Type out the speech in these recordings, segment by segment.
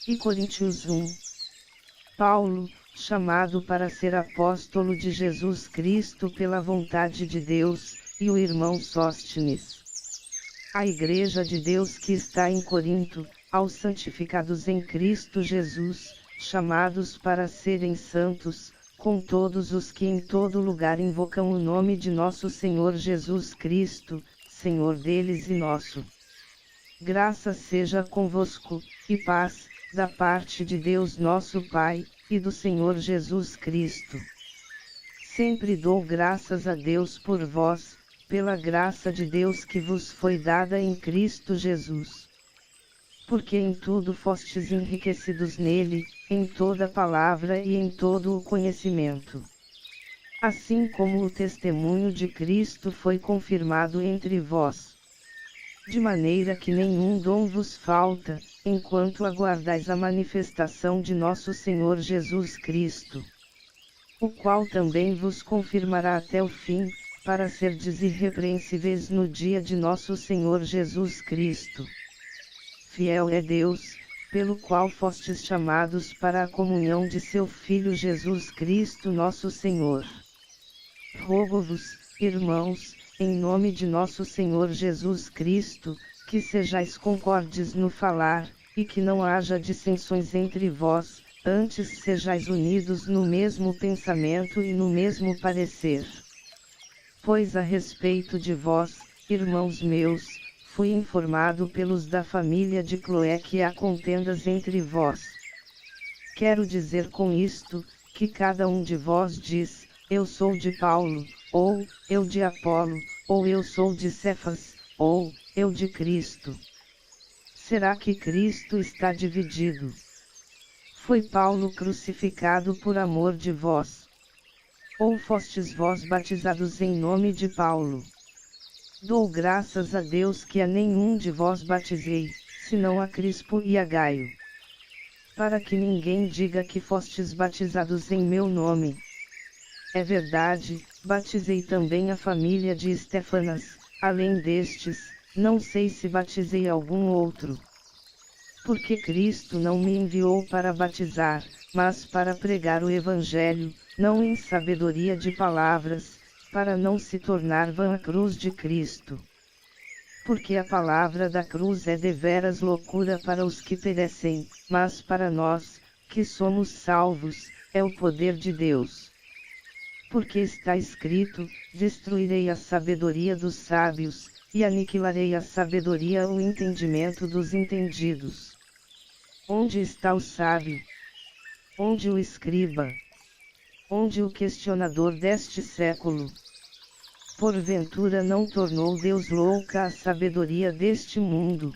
E Coríntios 1. Paulo, chamado para ser apóstolo de Jesus Cristo pela vontade de Deus, e o irmão Sóstenes. A Igreja de Deus que está em Corinto, aos santificados em Cristo Jesus, chamados para serem santos, com todos os que em todo lugar invocam o nome de nosso Senhor Jesus Cristo, Senhor deles e nosso. Graça seja convosco, e paz, da parte de Deus nosso Pai, e do Senhor Jesus Cristo. Sempre dou graças a Deus por vós, pela graça de Deus que vos foi dada em Cristo Jesus. Porque em tudo fostes enriquecidos nele, em toda palavra e em todo o conhecimento. Assim como o testemunho de Cristo foi confirmado entre vós. De maneira que nenhum dom vos falta, enquanto aguardais a manifestação de nosso Senhor Jesus Cristo. O qual também vos confirmará até o fim, para serdes irrepreensíveis no dia de nosso Senhor Jesus Cristo. Fiel é Deus, pelo qual fostes chamados para a comunhão de seu Filho Jesus Cristo nosso Senhor. Rogo-vos, irmãos, em nome de nosso Senhor Jesus Cristo, que sejais concordes no falar, e que não haja dissensões entre vós, antes sejais unidos no mesmo pensamento e no mesmo parecer. Pois a respeito de vós, irmãos meus, fui informado pelos da família de Cloé que há contendas entre vós. Quero dizer com isto, que cada um de vós diz, eu sou de Paulo, ou, eu de Apolo, ou eu sou de Cefas, ou, eu de Cristo. Será que Cristo está dividido? Foi Paulo crucificado por amor de vós? Ou fostes vós batizados em nome de Paulo? Dou graças a Deus que a nenhum de vós batizei, senão a Crispo e a Gaio. Para que ninguém diga que fostes batizados em meu nome. É verdade, batizei também a família de Estéfanas, além destes, não sei se batizei algum outro. Porque Cristo não me enviou para batizar, mas para pregar o Evangelho, não em sabedoria de palavras, para não se tornar vã a cruz de Cristo. Porque a palavra da cruz é deveras loucura para os que perecem, mas para nós, que somos salvos, é o poder de Deus. Porque está escrito, destruirei a sabedoria dos sábios, e aniquilarei a sabedoria o entendimento dos entendidos. Onde está o sábio? Onde o escriba? Onde o questionador deste século? Porventura não tornou Deus louca a sabedoria deste mundo?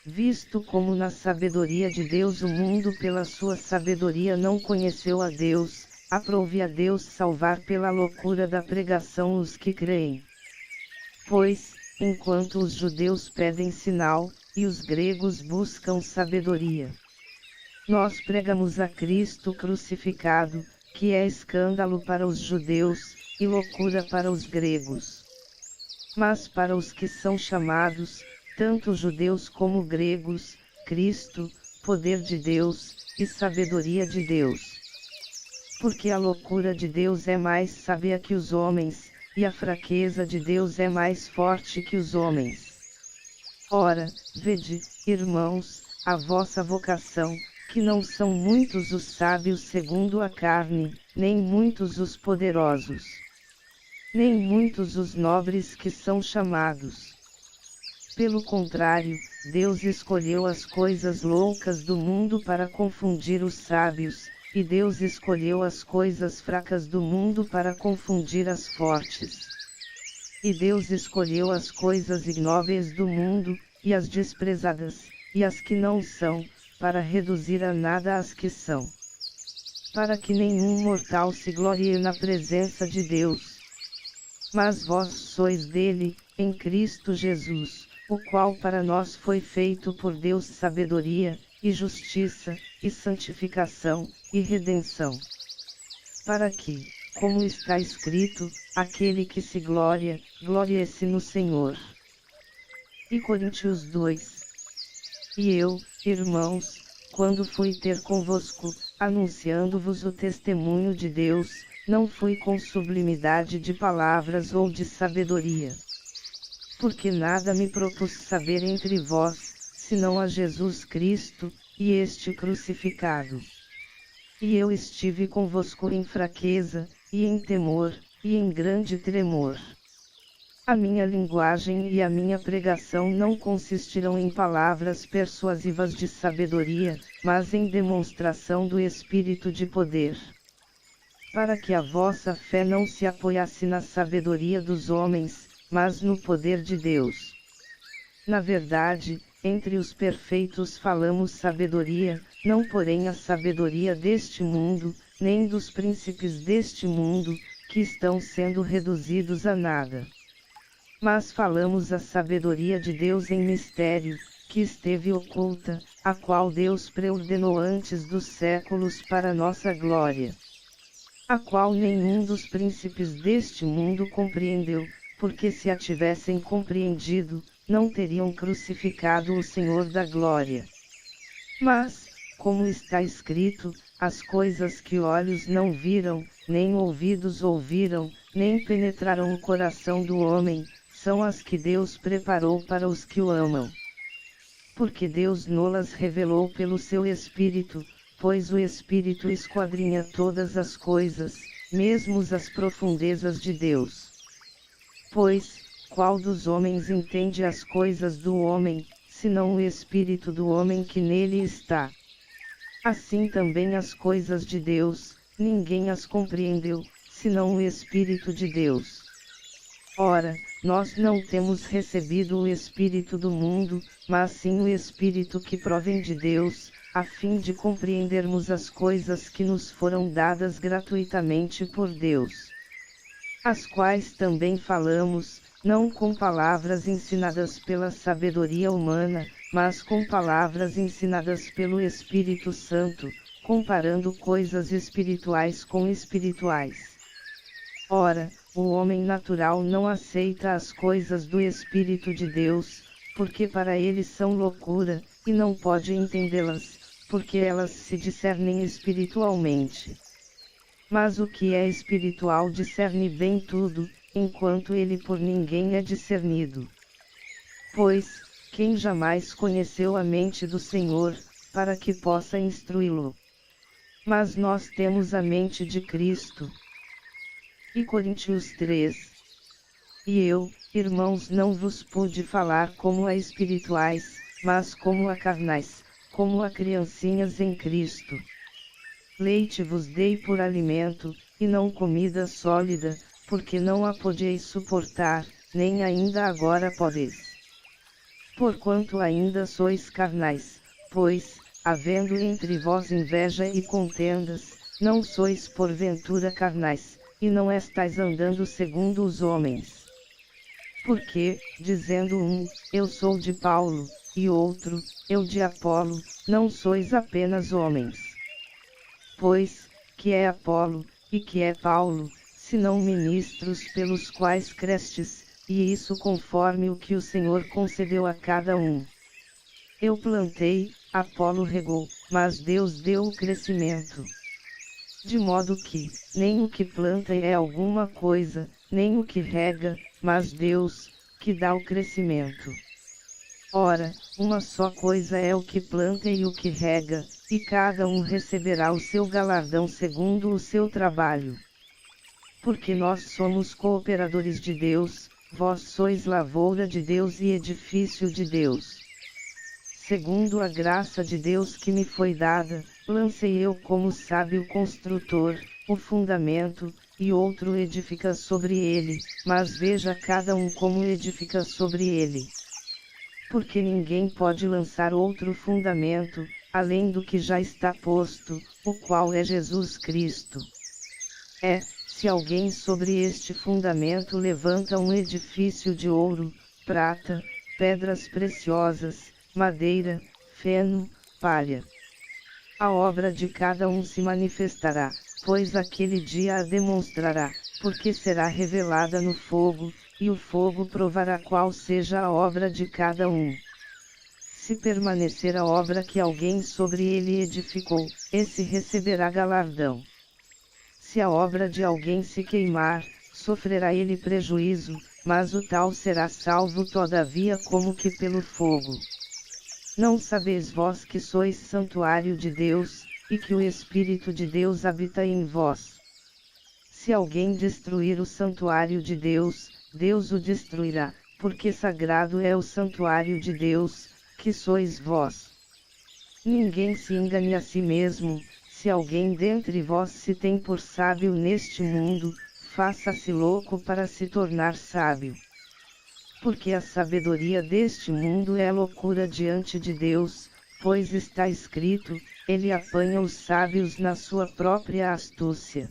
Visto como na sabedoria de Deus o mundo pela sua sabedoria não conheceu a Deus, aprove a Deus salvar pela loucura da pregação os que creem. Pois, enquanto os judeus pedem sinal, e os gregos buscam sabedoria, nós pregamos a Cristo crucificado, que é escândalo para os judeus, e loucura para os gregos. Mas para os que são chamados, tanto judeus como gregos, Cristo, poder de Deus, e sabedoria de Deus. Porque a loucura de Deus é mais sábia que os homens, e a fraqueza de Deus é mais forte que os homens. Ora, vede, irmãos, a vossa vocação, que não são muitos os sábios segundo a carne, nem muitos os poderosos, nem muitos os nobres que são chamados. Pelo contrário, Deus escolheu as coisas loucas do mundo para confundir os sábios, e Deus escolheu as coisas fracas do mundo para confundir as fortes. E Deus escolheu as coisas ignóbeis do mundo, e as desprezadas, e as que não são, para reduzir a nada as que são. Para que nenhum mortal se glorie na presença de Deus. Mas vós sois dele, em Cristo Jesus, o qual para nós foi feito por Deus sabedoria, e justiça, e santificação, e redenção. Para que, como está escrito, aquele que se gloria, glorie-se no Senhor. E Coríntios 2. E eu, irmãos, quando fui ter convosco, anunciando-vos o testemunho de Deus, não fui com sublimidade de palavras ou de sabedoria. Porque nada me propus saber entre vós, senão a Jesus Cristo, e este crucificado. E eu estive convosco em fraqueza, e em temor, e em grande tremor. A minha linguagem e a minha pregação não consistirão em palavras persuasivas de sabedoria, mas em demonstração do Espírito de poder. Para que a vossa fé não se apoiasse na sabedoria dos homens, mas no poder de Deus. Na verdade, entre os perfeitos falamos sabedoria, não porém a sabedoria deste mundo, nem dos príncipes deste mundo, que estão sendo reduzidos a nada. Mas falamos a sabedoria de Deus em mistério, que esteve oculta, a qual Deus preordenou antes dos séculos para nossa glória. A qual nenhum dos príncipes deste mundo compreendeu, porque se a tivessem compreendido, não teriam crucificado o Senhor da glória. Mas, como está escrito, as coisas que olhos não viram, nem ouvidos ouviram, nem penetraram o coração do homem, são as que Deus preparou para os que o amam. Porque Deus nolas revelou pelo seu Espírito, pois o Espírito esquadrinha todas as coisas, mesmo as profundezas de Deus. Pois, qual dos homens entende as coisas do homem, senão o Espírito do homem que nele está? Assim também as coisas de Deus, ninguém as compreendeu, senão o Espírito de Deus. Ora, nós não temos recebido o Espírito do mundo, mas sim o Espírito que provém de Deus, a fim de compreendermos as coisas que nos foram dadas gratuitamente por Deus. As quais também falamos, não com palavras ensinadas pela sabedoria humana, mas com palavras ensinadas pelo Espírito Santo, comparando coisas espirituais com espirituais. Ora, o homem natural não aceita as coisas do Espírito de Deus, porque para ele são loucura, e não pode entendê-las, porque elas se discernem espiritualmente. Mas o que é espiritual discerne bem tudo, enquanto ele por ninguém é discernido. Pois, quem jamais conheceu a mente do Senhor, para que possa instruí-lo? Mas nós temos a mente de Cristo. E Coríntios 3. E eu, irmãos, não vos pude falar como a espirituais, mas como a carnais, como a criancinhas em Cristo. Leite vos dei por alimento, e não comida sólida, porque não a podieis suportar, nem ainda agora podeis. Porquanto ainda sois carnais, pois, havendo entre vós inveja e contendas, não sois porventura carnais, e não estais andando segundo os homens. Porque, dizendo um, eu sou de Paulo, e outro, eu de Apolo, não sois apenas homens. Pois, que é Apolo, e que é Paulo, senão ministros pelos quais crestes, e isso conforme o que o Senhor concedeu a cada um. Eu plantei, Apolo regou, mas Deus deu o crescimento. De modo que, nem o que planta é alguma coisa, nem o que rega, mas Deus, que dá o crescimento. Ora, uma só coisa é o que planta e o que rega, e cada um receberá o seu galardão segundo o seu trabalho. Porque nós somos cooperadores de Deus, vós sois lavoura de Deus e edifício de Deus. Segundo a graça de Deus que me foi dada, lancei eu como sábio construtor, o fundamento, e outro edifica sobre ele, mas veja cada um como edifica sobre ele. Porque ninguém pode lançar outro fundamento, além do que já está posto, o qual é Jesus Cristo. Se alguém sobre este fundamento levanta um edifício de ouro, prata, pedras preciosas, madeira, feno, palha. A obra de cada um se manifestará, pois aquele dia a demonstrará, porque será revelada no fogo, e o fogo provará qual seja a obra de cada um. Se permanecer a obra que alguém sobre ele edificou, esse receberá galardão. Se a obra de alguém se queimar, sofrerá ele prejuízo, mas o tal será salvo todavia como que pelo fogo. Não sabeis vós que sois santuário de Deus, e que o Espírito de Deus habita em vós? Se alguém destruir o santuário de Deus, Deus o destruirá, porque sagrado é o santuário de Deus, que sois vós. Ninguém se engane a si mesmo. Se alguém dentre vós se tem por sábio neste mundo, faça-se louco para se tornar sábio. Porque a sabedoria deste mundo é loucura diante de Deus, pois está escrito, ele apanha os sábios na sua própria astúcia.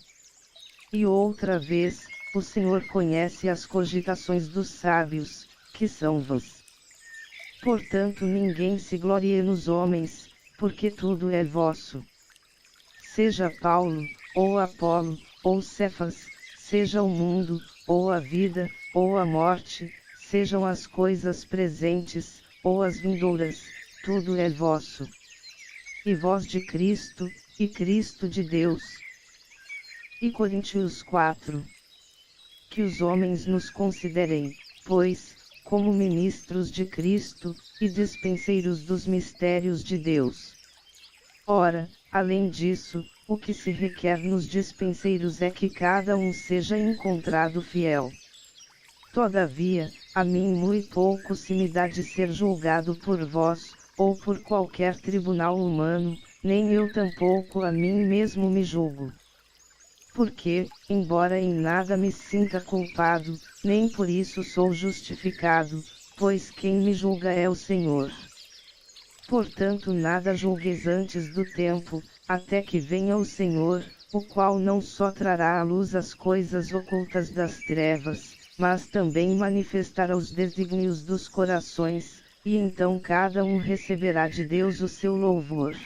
E outra vez, o Senhor conhece as cogitações dos sábios, que são vãs. Portanto ninguém se glorie nos homens, porque tudo é vosso. Seja Paulo, ou Apolo, ou Cefas, seja o mundo, ou a vida, ou a morte, sejam as coisas presentes, ou as vindouras, tudo é vosso. E vós de Cristo, e Cristo de Deus. E Coríntios 4. Que os homens nos considerem, pois, como ministros de Cristo, e dispenseiros dos mistérios de Deus. Ora, além disso, o que se requer nos dispenseiros é que cada um seja encontrado fiel. Todavia, a mim muito pouco se me dá de ser julgado por vós, ou por qualquer tribunal humano, nem eu tampouco a mim mesmo me julgo. Porque, embora em nada me sinta culpado, nem por isso sou justificado, pois quem me julga é o Senhor. Portanto nada julgueis antes do tempo, até que venha o Senhor, o qual não só trará à luz as coisas ocultas das trevas, mas também manifestará os desígnios dos corações, e então cada um receberá de Deus o seu louvor.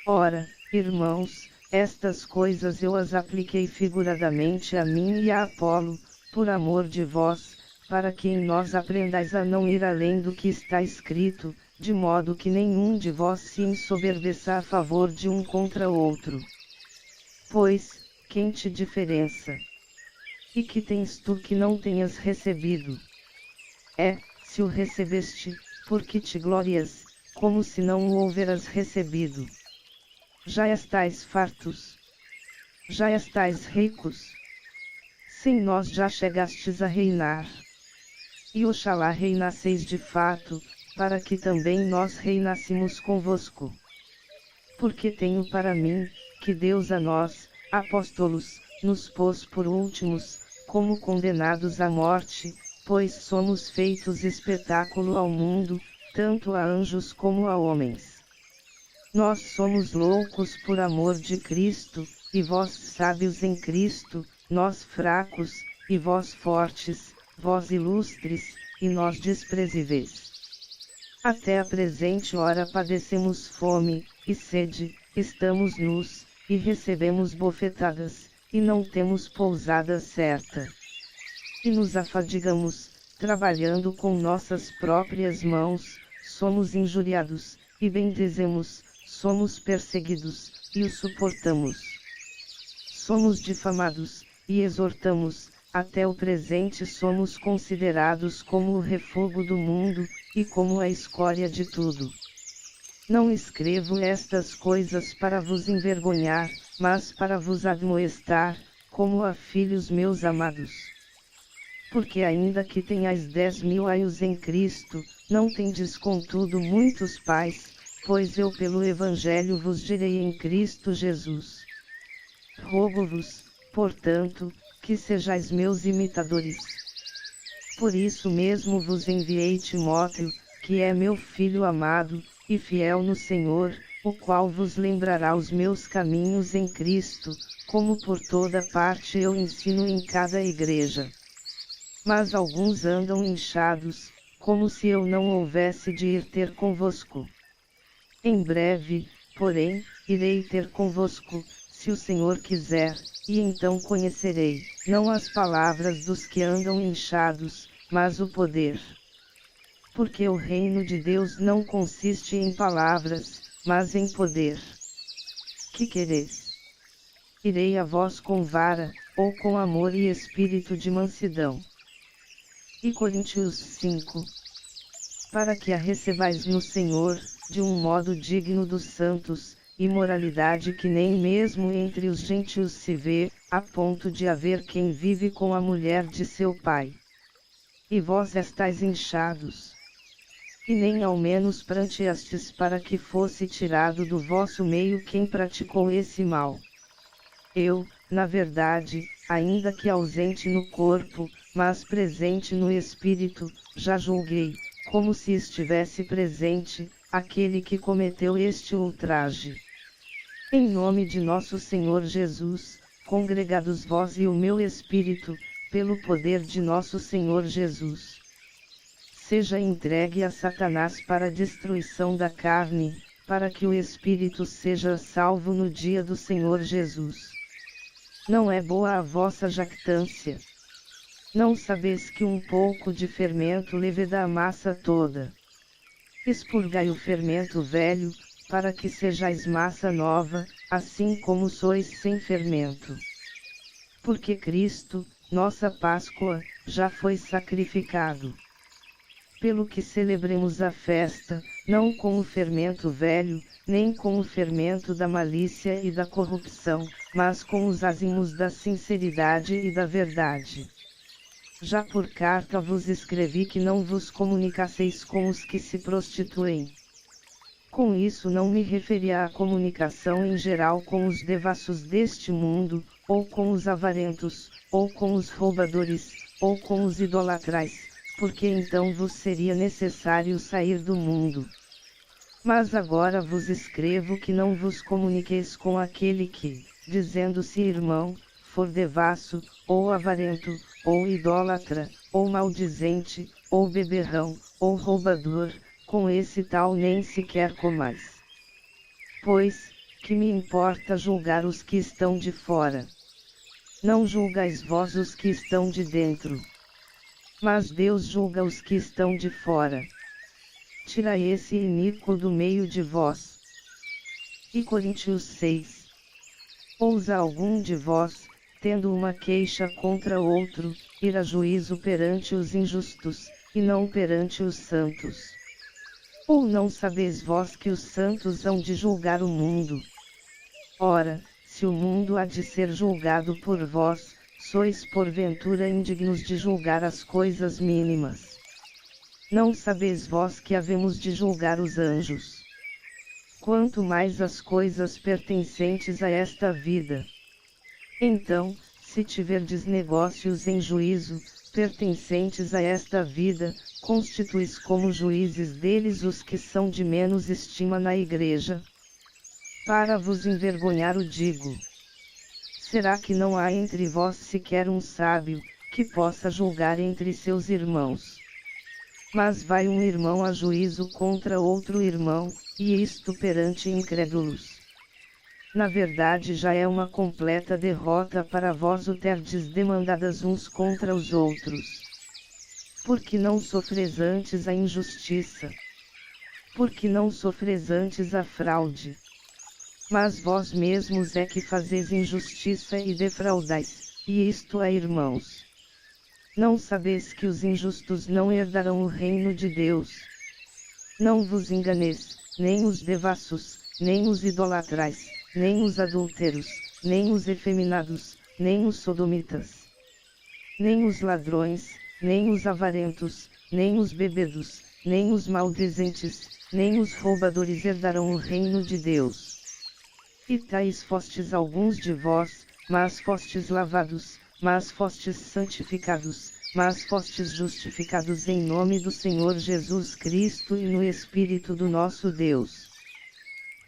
Ora, irmãos, estas coisas eu as apliquei figuradamente a mim e a Apolo, por amor de vós, para que em nós aprendais a não ir além do que está escrito, de modo que nenhum de vós se ensoberbeça a favor de um contra outro. Pois, quem te diferença? E que tens tu que não tenhas recebido? Se o recebeste, porque te glorias, como se não o houveras recebido. Já estais fartos? Já estais ricos? Sem nós já chegastes a reinar. E oxalá reinasseis de fato, para que também nós reinássemos convosco. Porque tenho para mim, que Deus a nós, apóstolos, nos pôs por últimos, como condenados à morte, pois somos feitos espetáculo ao mundo, tanto a anjos como a homens. Nós somos loucos por amor de Cristo, e vós sábios em Cristo, nós fracos, e vós fortes, vós ilustres, e nós desprezíveis. Até a presente hora padecemos fome, e sede, estamos nus, e recebemos bofetadas, e não temos pousada certa. E nos afadigamos, trabalhando com nossas próprias mãos, somos injuriados, e bendizemos, somos perseguidos, e o suportamos. Somos difamados, e exortamos, até o presente somos considerados como o refúgio do mundo, e como a escória de tudo. Não escrevo estas coisas para vos envergonhar, mas para vos admoestar, como a filhos meus amados. Porque ainda que tenhais 10.000 anos em Cristo, não tendes contudo muitos pais, pois eu pelo Evangelho vos direi em Cristo Jesus. Rogo-vos, portanto, que sejais meus imitadores. Por isso mesmo vos enviei Timóteo, que é meu filho amado, e fiel no Senhor, o qual vos lembrará os meus caminhos em Cristo, como por toda parte eu ensino em cada igreja. Mas alguns andam inchados, como se eu não houvesse de ir ter convosco. Em breve, porém, irei ter convosco, se o Senhor quiser, e então conhecerei, não as palavras dos que andam inchados, mas o poder. Porque o reino de Deus não consiste em palavras, mas em poder. Que quereis? Irei a vós com vara, ou com amor e espírito de mansidão. E Coríntios 5. Para que a recebais no Senhor, de um modo digno dos santos, e moralidade que nem mesmo entre os gentios se vê, a ponto de haver quem vive com a mulher de seu pai. E vós estáis inchados. E nem ao menos pranteastes para que fosse tirado do vosso meio quem praticou esse mal. Eu, na verdade, ainda que ausente no corpo, mas presente no espírito, já julguei, como se estivesse presente, aquele que cometeu este ultraje. Em nome de nosso Senhor Jesus, congregados vós e o meu espírito, pelo poder de nosso Senhor Jesus, seja entregue a Satanás para a destruição da carne, para que o espírito seja salvo no dia do Senhor Jesus. Não é boa a vossa jactância. Não sabeis que um pouco de fermento leveda a massa toda. Expurgai o fermento velho, para que sejais massa nova, assim como sois sem fermento. Porque Cristo, nossa Páscoa, já foi sacrificado. Pelo que celebremos a festa, não com o fermento velho, nem com o fermento da malícia e da corrupção, mas com os ázimos da sinceridade e da verdade. Já por carta vos escrevi que não vos comunicasseis com os que se prostituem. Com isso não me referia à comunicação em geral com os devassos deste mundo, ou com os avarentos, ou com os roubadores, ou com os idolatrais, porque então vos seria necessário sair do mundo. Mas agora vos escrevo que não vos comuniqueis com aquele que, dizendo-se irmão, for devasso, ou avarento, ou idólatra, ou maldizente, ou beberrão, ou roubador, com esse tal nem sequer comais. Pois, que me importa julgar os que estão de fora? Não julgais vós os que estão de dentro. Mas Deus julga os que estão de fora. Tira esse iníquo do meio de vós. E Coríntios 6. Ousa algum de vós, tendo uma queixa contra outro, ir a juízo perante os injustos, e não perante os santos. Ou não sabeis vós que os santos hão de julgar o mundo? Ora, se o mundo há de ser julgado por vós, sois porventura indignos de julgar as coisas mínimas. Não sabeis vós que havemos de julgar os anjos? Quanto mais as coisas pertencentes a esta vida. Então, se tiverdes negócios em juízo, pertencentes a esta vida, constituis como juízes deles os que são de menos estima na igreja? Para vos envergonhar o digo. Será que não há entre vós sequer um sábio, que possa julgar entre seus irmãos? Mas vai um irmão a juízo contra outro irmão, e isto perante incrédulos. Na verdade já é uma completa derrota para vós o terdes demandadas uns contra os outros. Porque não sofres antes a injustiça? Porque não sofres antes a fraude? Mas vós mesmos é que fazeis injustiça e defraudais, e isto a irmãos. Não sabeis que os injustos não herdarão o reino de Deus? Não vos enganeis, nem os devassos, nem os idolatrais, nem os adúlteros, nem os efeminados, nem os sodomitas, nem os ladrões, nem os avarentos, nem os bebedos, nem os maldizentes, nem os roubadores herdarão o reino de Deus. E tais fostes alguns de vós, mas fostes lavados, mas fostes santificados, mas fostes justificados em nome do Senhor Jesus Cristo e no Espírito do nosso Deus.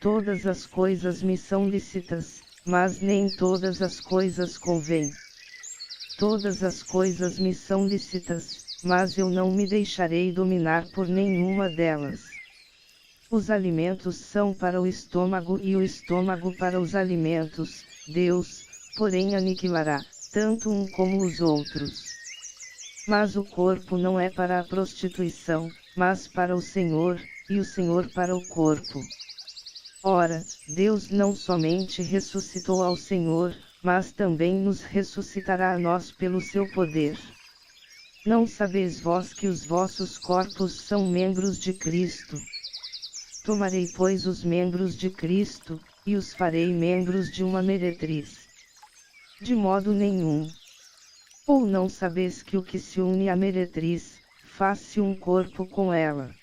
Todas as coisas me são lícitas, mas nem todas as coisas convêm. Todas as coisas me são lícitas, mas eu não me deixarei dominar por nenhuma delas. Os alimentos são para o estômago e o estômago para os alimentos, Deus, porém aniquilará, tanto um como os outros. Mas o corpo não é para a prostituição, mas para o Senhor, e o Senhor para o corpo. Ora, Deus não somente ressuscitou ao Senhor, mas também nos ressuscitará a nós pelo seu poder. Não sabeis vós que os vossos corpos são membros de Cristo? Tomarei, pois, os membros de Cristo, e os farei membros de uma meretriz? De modo nenhum. Ou não sabeis que o que se une à meretriz, faz-se um corpo com ela?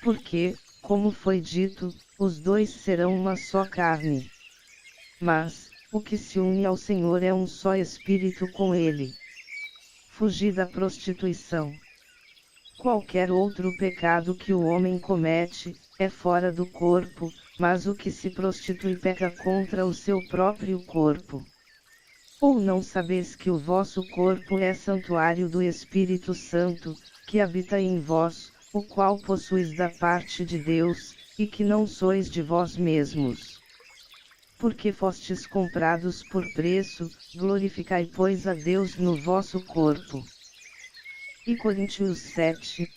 Porque, como foi dito, os dois serão uma só carne. Mas, o que se une ao Senhor é um só espírito com ele. Fugi da prostituição. Qualquer outro pecado que o homem comete, é fora do corpo, mas o que se prostitui peca contra o seu próprio corpo. Ou não sabeis que o vosso corpo é santuário do Espírito Santo, que habita em vós, o qual possuís da parte de Deus, e que não sois de vós mesmos? Porque fostes comprados por preço, glorificai, pois, a Deus no vosso corpo. E Coríntios 7.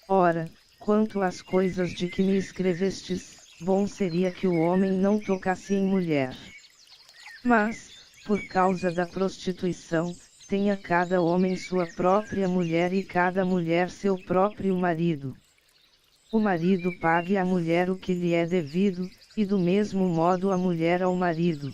Ora, quanto às coisas de que me escrevestes, bom seria que o homem não tocasse em mulher. Mas, por causa da prostituição, tenha cada homem sua própria mulher e cada mulher seu próprio marido. O marido pague à mulher o que lhe é devido, e do mesmo modo a mulher ao marido.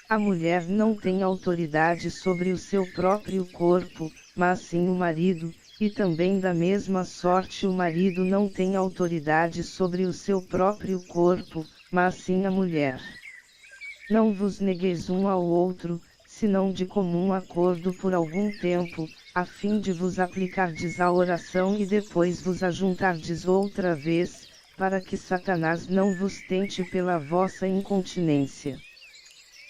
A mulher não tem autoridade sobre o seu próprio corpo, mas sim o marido, e também da mesma sorte o marido não tem autoridade sobre o seu próprio corpo, mas sim a mulher. Não vos negueis um ao outro, senão de comum acordo por algum tempo, a fim de vos aplicardes à oração e depois vos ajuntardes outra vez, para que Satanás não vos tente pela vossa incontinência.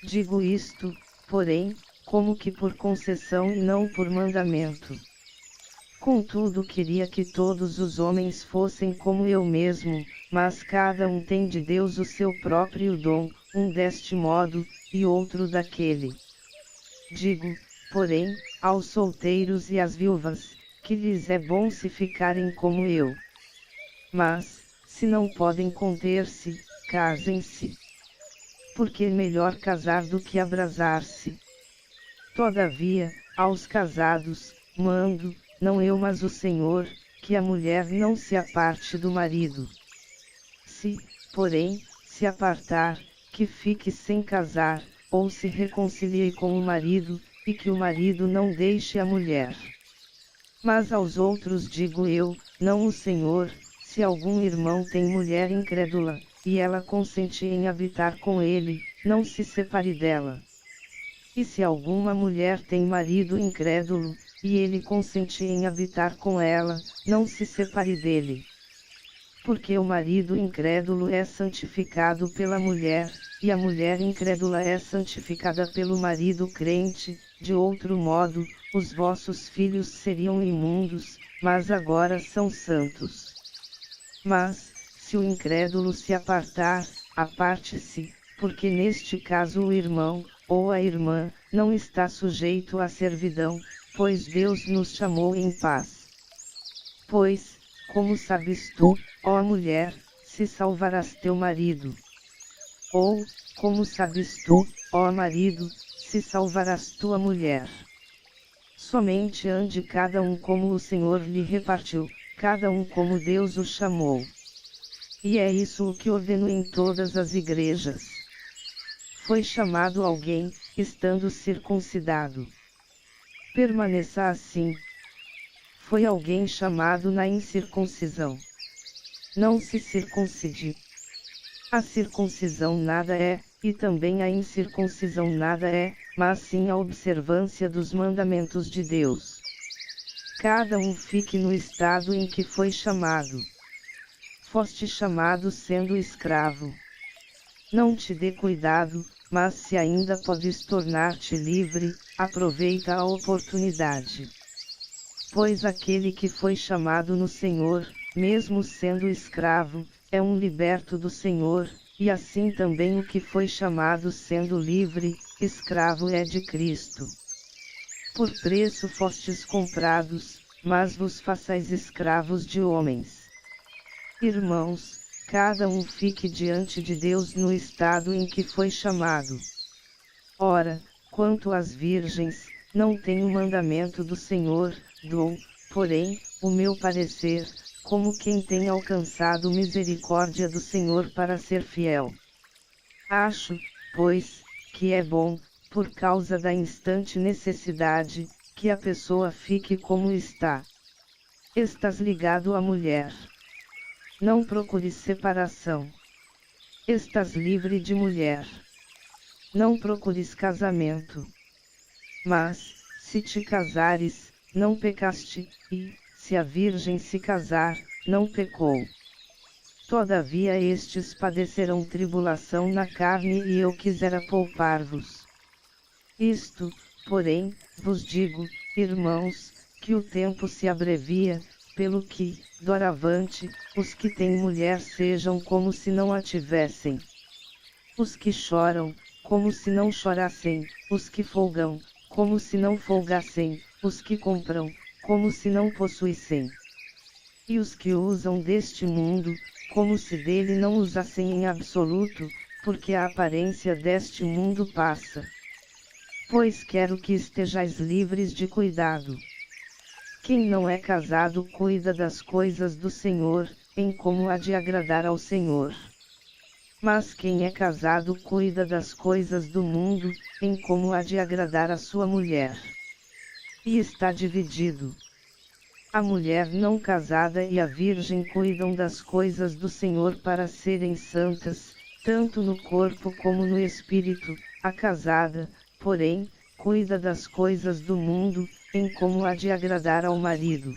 Digo isto, porém, como que por concessão e não por mandamento. Contudo queria que todos os homens fossem como eu mesmo, mas cada um tem de Deus o seu próprio dom, um deste modo, e outro daquele. Digo, porém, aos solteiros e às viúvas, que lhes é bom se ficarem como eu. Mas, se não podem conter-se, casem-se. Porque é melhor casar do que abrasar-se. Todavia, aos casados, mando, não eu mas o Senhor, que a mulher não se aparte do marido. Se, porém, se apartar, que fique sem casar, ou se reconcilie com o marido, e que o marido não deixe a mulher. Mas aos outros digo eu, não o Senhor, se algum irmão tem mulher incrédula, e ela consente em habitar com ele, não se separe dela. E se alguma mulher tem marido incrédulo, e ele consente em habitar com ela, não se separe dele. Porque o marido incrédulo é santificado pela mulher, e a mulher incrédula é santificada pelo marido crente, de outro modo, os vossos filhos seriam imundos, mas agora são santos. Mas, se o incrédulo se apartar, aparte-se, porque neste caso o irmão, ou a irmã, não está sujeito à servidão, pois Deus nos chamou em paz. Pois, como sabes tu, ó mulher, se salvarás teu marido? Ou, como sabes tu, ó marido, se salvarás tua mulher? Somente ande cada um como o Senhor lhe repartiu, cada um como Deus o chamou. E é isso o que ordeno em todas as igrejas. Foi chamado alguém, estando circuncidado. Permaneça assim. Foi alguém chamado na incircuncisão. Não se circuncide. A circuncisão nada é, e também a incircuncisão nada é, mas sim a observância dos mandamentos de Deus. Cada um fique no estado em que foi chamado. Foste chamado sendo escravo. Não te dê cuidado, mas se ainda podes tornar-te livre, aproveita a oportunidade. Pois aquele que foi chamado no Senhor, mesmo sendo escravo, é um liberto do Senhor, e assim também o que foi chamado sendo livre, escravo é de Cristo. Por preço fostes comprados, mas vos façais escravos de homens. Irmãos, cada um fique diante de Deus no estado em que foi chamado. Ora, quanto às virgens, não tenho mandamento do Senhor, dou, porém, o meu parecer, como quem tem alcançado misericórdia do Senhor para ser fiel. Acho, pois, que é bom, por causa da instante necessidade, que a pessoa fique como está. Estás ligado à mulher. Não procures separação. Estás livre de mulher. Não procures casamento. Mas, se te casares, não pecaste, e, se a virgem se casar, não pecou. Todavia estes padecerão tribulação na carne e eu quisera poupar-vos. Isto, porém, vos digo, irmãos, que o tempo se abrevia, pelo que, doravante, os que têm mulher sejam como se não a tivessem. Os que choram, como se não chorassem, os que folgam, como se não folgassem, os que compram, como se não possuíssem. E os que usam deste mundo, como se dele não usassem em absoluto, porque a aparência deste mundo passa. Pois quero que estejais livres de cuidado. Quem não é casado cuida das coisas do Senhor, em como há de agradar ao Senhor. Mas quem é casado cuida das coisas do mundo, em como há de agradar a sua mulher. E está dividido. A mulher não casada e a virgem cuidam das coisas do Senhor para serem santas, tanto no corpo como no espírito. A casada, porém, cuida das coisas do mundo, em como há de agradar ao marido.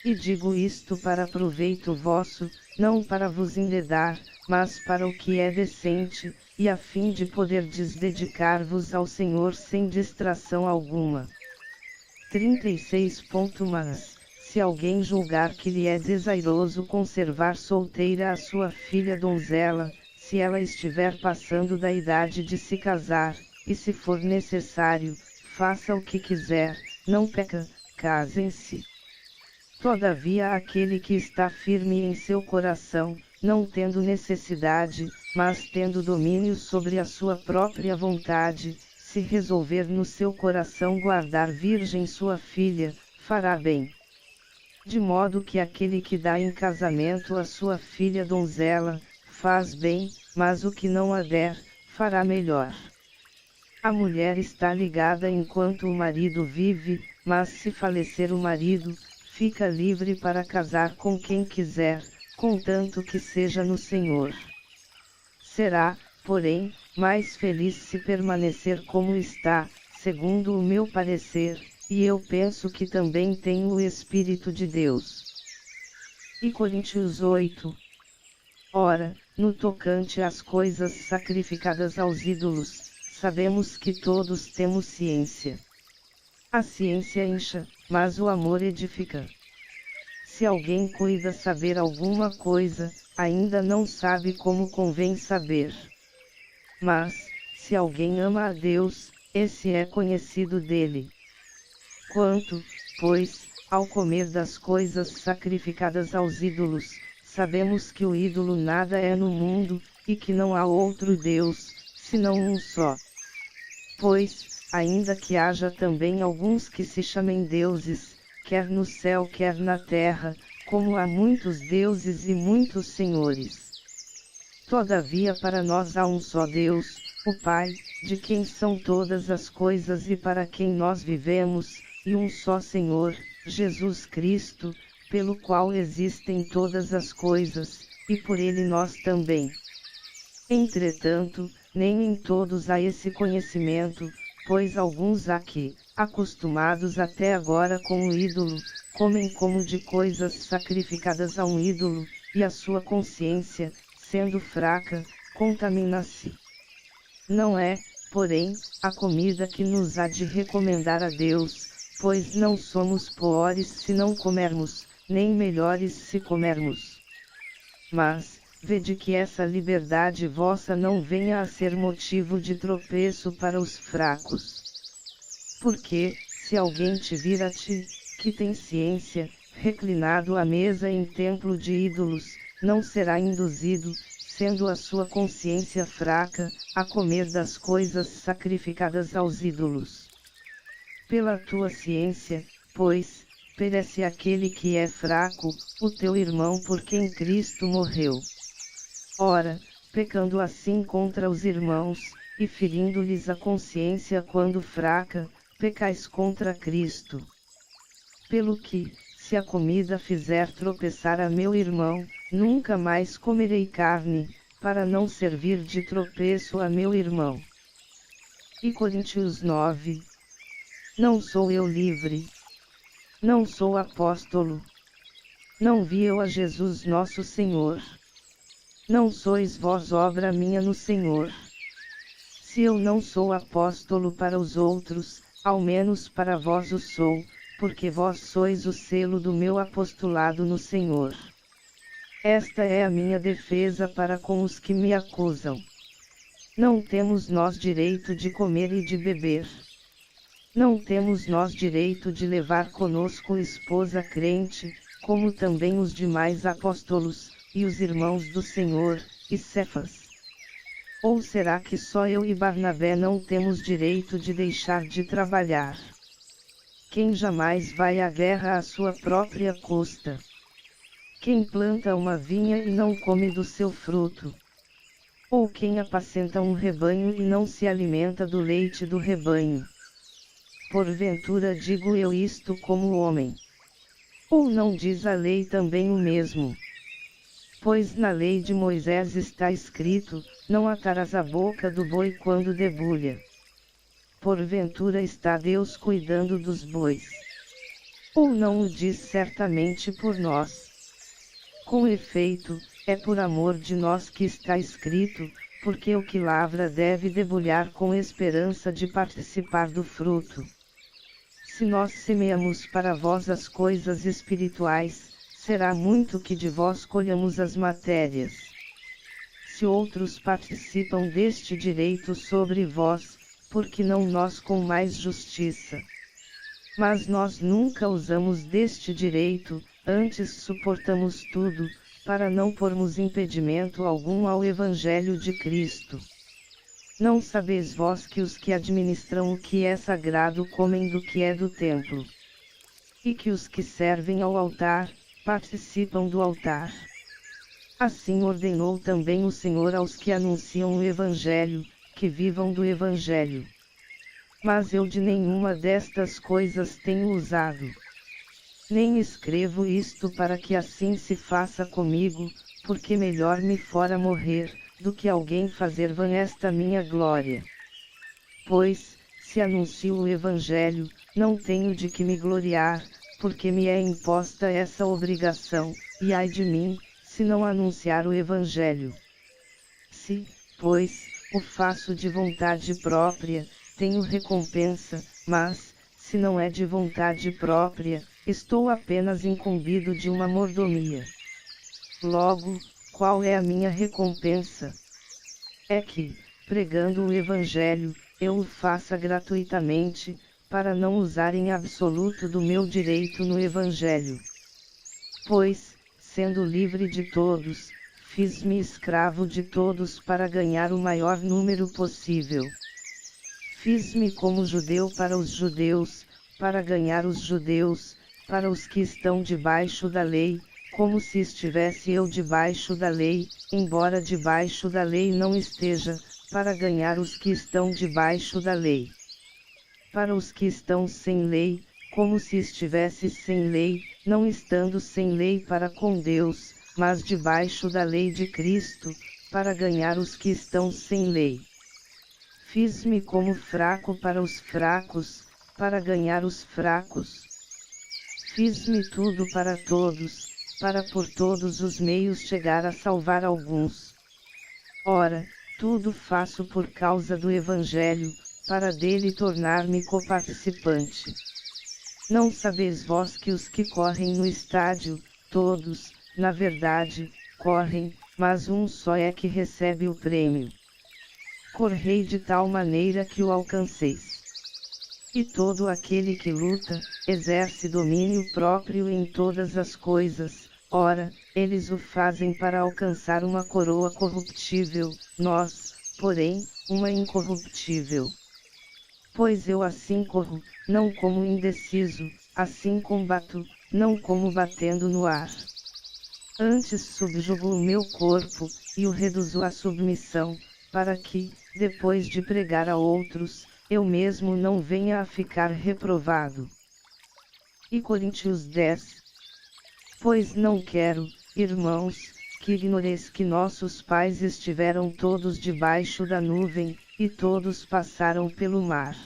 E digo isto para proveito vosso, não para vos enredar, mas para o que é decente, e a fim de poderdes dedicar-vos ao Senhor sem distração alguma. 36. Mas, se alguém julgar que lhe é desairoso conservar solteira a sua filha donzela, se ela estiver passando da idade de se casar, e se for necessário, faça o que quiser, não peca, casem-se. Todavia aquele que está firme em seu coração, não tendo necessidade, mas tendo domínio sobre a sua própria vontade, se resolver no seu coração guardar virgem sua filha, fará bem. De modo que aquele que dá em casamento a sua filha donzela, faz bem, mas o que não a der, fará melhor. A mulher está ligada enquanto o marido vive, mas se falecer o marido, fica livre para casar com quem quiser, contanto que seja no Senhor. Será, porém, mais feliz se permanecer como está, segundo o meu parecer, e eu penso que também tenho o Espírito de Deus. E Coríntios 8. Ora, no tocante às coisas sacrificadas aos ídolos, sabemos que todos temos ciência. A ciência incha, mas o amor edifica. Se alguém cuida saber alguma coisa, ainda não sabe como convém saber. Mas, se alguém ama a Deus, esse é conhecido dele. Quanto, pois, ao comer das coisas sacrificadas aos ídolos, sabemos que o ídolo nada é no mundo, e que não há outro Deus, senão um só. Pois, ainda que haja também alguns que se chamem deuses, quer no céu quer na terra, como há muitos deuses e muitos senhores. Todavia para nós há um só Deus, o Pai, de quem são todas as coisas e para quem nós vivemos, e um só Senhor, Jesus Cristo, pelo qual existem todas as coisas, e por ele nós também. Entretanto, nem em todos há esse conhecimento, pois alguns há que, acostumados até agora com o ídolo, comem como de coisas sacrificadas a um ídolo, e a sua consciência, sendo fraca, contamina-se. Não é, porém, a comida que nos há de recomendar a Deus, pois não somos piores se não comermos, nem melhores se comermos. Mas, vede que essa liberdade vossa não venha a ser motivo de tropeço para os fracos. Porque, se alguém te vir a ti, que tem ciência, reclinado à mesa em templo de ídolos, não será induzido, sendo a sua consciência fraca, a comer das coisas sacrificadas aos ídolos. Pela tua ciência, pois, perece aquele que é fraco, o teu irmão por quem Cristo morreu. Ora, pecando assim contra os irmãos, e ferindo-lhes a consciência quando fraca, pecais contra Cristo. Pelo que, se a comida fizer tropeçar a meu irmão, nunca mais comerei carne, para não servir de tropeço a meu irmão. E Coríntios 9. Não sou eu livre. Não sou apóstolo. Não vi eu a Jesus nosso Senhor. Não sois vós obra minha no Senhor. Se eu não sou apóstolo para os outros, ao menos para vós o sou, porque vós sois o selo do meu apostolado no Senhor. Esta é a minha defesa para com os que me acusam. Não temos nós direito de comer e de beber. Não temos nós direito de levar conosco esposa crente, como também os demais apóstolos, e os irmãos do Senhor, e Cefas. Ou será que só eu e Barnabé não temos direito de deixar de trabalhar? Quem jamais vai à guerra à sua própria custa? Quem planta uma vinha e não come do seu fruto? Ou quem apacenta um rebanho e não se alimenta do leite do rebanho? Porventura digo eu isto como homem? Ou não diz a lei também o mesmo? Pois na lei de Moisés está escrito, não atarás a boca do boi quando debulha. Porventura está Deus cuidando dos bois? Ou não o diz certamente por nós? Com efeito, é por amor de nós que está escrito, porque o que lavra deve debulhar com esperança de participar do fruto. Se nós semeamos para vós as coisas espirituais, será muito que de vós colhamos as matérias. Se outros participam deste direito sobre vós, por que não nós com mais justiça? Mas nós nunca usamos deste direito, antes suportamos tudo, para não pormos impedimento algum ao Evangelho de Cristo. Não sabeis vós que os que administram o que é sagrado comem do que é do templo? E que os que servem ao altar, participam do altar? Assim ordenou também o Senhor aos que anunciam o Evangelho, que vivam do Evangelho. Mas eu de nenhuma destas coisas tenho usado. Nem escrevo isto para que assim se faça comigo, porque melhor me fora morrer, do que alguém fazer vã esta minha glória. Pois, se anuncio o Evangelho, não tenho de que me gloriar, porque me é imposta essa obrigação, e ai de mim, se não anunciar o Evangelho. Se, pois, o faço de vontade própria, tenho recompensa, mas, se não é de vontade própria, estou apenas incumbido de uma mordomia. Logo, qual é a minha recompensa? É que, pregando o Evangelho, eu o faça gratuitamente, para não usar em absoluto do meu direito no Evangelho. Pois, sendo livre de todos, fiz-me escravo de todos para ganhar o maior número possível. Fiz-me como judeu para os judeus, para ganhar os judeus, para os que estão debaixo da lei, como se estivesse eu debaixo da lei, embora debaixo da lei não esteja, para ganhar os que estão debaixo da lei. Para os que estão sem lei, como se estivesse sem lei, não estando sem lei para com Deus, mas debaixo da lei de Cristo, para ganhar os que estão sem lei. Fiz-me como fraco para os fracos, para ganhar os fracos. Fiz-me tudo para todos, para por todos os meios chegar a salvar alguns. Ora, tudo faço por causa do Evangelho, para dele tornar-me coparticipante. Não sabeis vós que os que correm no estádio, todos, na verdade, correm, mas um só é que recebe o prêmio. Correi de tal maneira que o alcanceis. E todo aquele que luta, exerce domínio próprio em todas as coisas. Ora, eles o fazem para alcançar uma coroa corruptível, nós, porém, uma incorruptível. Pois eu assim corro, não como indeciso, assim combato, não como batendo no ar. Antes subjugo o meu corpo, e o reduzo à submissão, para que, depois de pregar a outros, eu mesmo não venha a ficar reprovado. E Coríntios 10. Pois não quero, irmãos, que ignoreis que nossos pais estiveram todos debaixo da nuvem, e todos passaram pelo mar.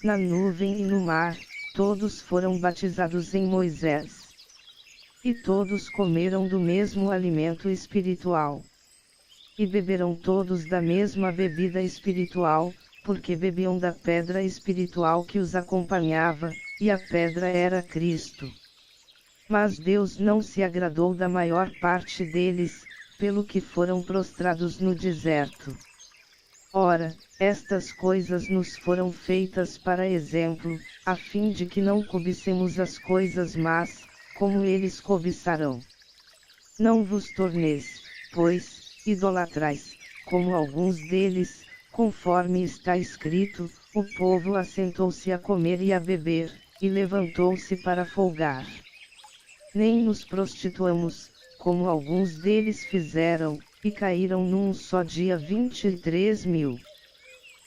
Na nuvem e no mar, todos foram batizados em Moisés. E todos comeram do mesmo alimento espiritual. E beberam todos da mesma bebida espiritual, porque bebiam da pedra espiritual que os acompanhava, e a pedra era Cristo. Mas Deus não se agradou da maior parte deles, pelo que foram prostrados no deserto. Ora, estas coisas nos foram feitas para exemplo, a fim de que não cobicemos as coisas más, como eles cobiçarão. Não vos torneis, pois, idolatrais, como alguns deles, conforme está escrito, o povo assentou-se a comer e a beber, e levantou-se para folgar. Nem nos prostituamos, como alguns deles fizeram, e caíram num só dia 23.000.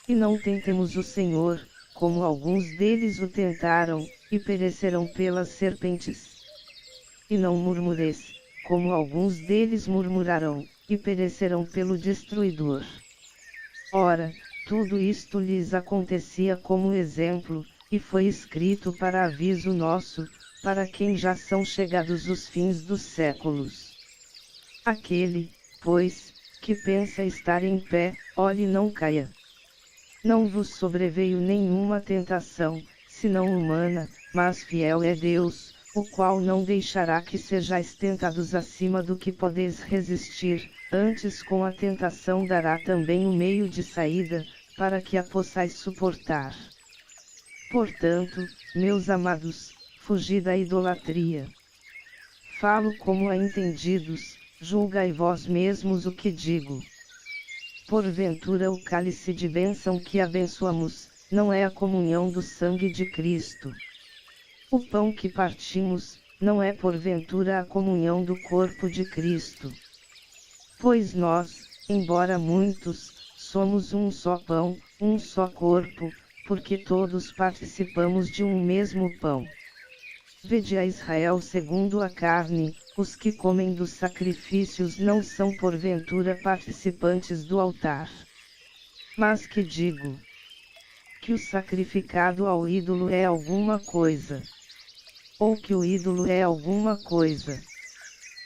E não tentemos o Senhor, como alguns deles o tentaram, e pereceram pelas serpentes. E não murmureis, como alguns deles murmuraram, e perecerão pelo destruidor. Ora, tudo isto lhes acontecia como exemplo, e foi escrito para aviso nosso, para quem já são chegados os fins dos séculos. Aquele, pois, que pensa estar em pé, olhe e não caia. Não vos sobreveio nenhuma tentação, senão humana, mas fiel é Deus, o qual não deixará que sejais tentados acima do que podeis resistir, antes com a tentação dará também o meio de saída, para que a possais suportar. Portanto, meus amados, fugi da idolatria. Falo como a entendidos, julgai vós mesmos o que digo. Porventura o cálice de bênção que abençoamos, não é a comunhão do sangue de Cristo. O pão que partimos, não é porventura a comunhão do corpo de Cristo. Pois nós, embora muitos, somos um só pão, um só corpo, porque todos participamos de um mesmo pão. Vede a Israel segundo a carne, os que comem dos sacrifícios não são porventura participantes do altar. Mas que digo? Que o sacrificado ao ídolo é alguma coisa. Ou que o ídolo é alguma coisa.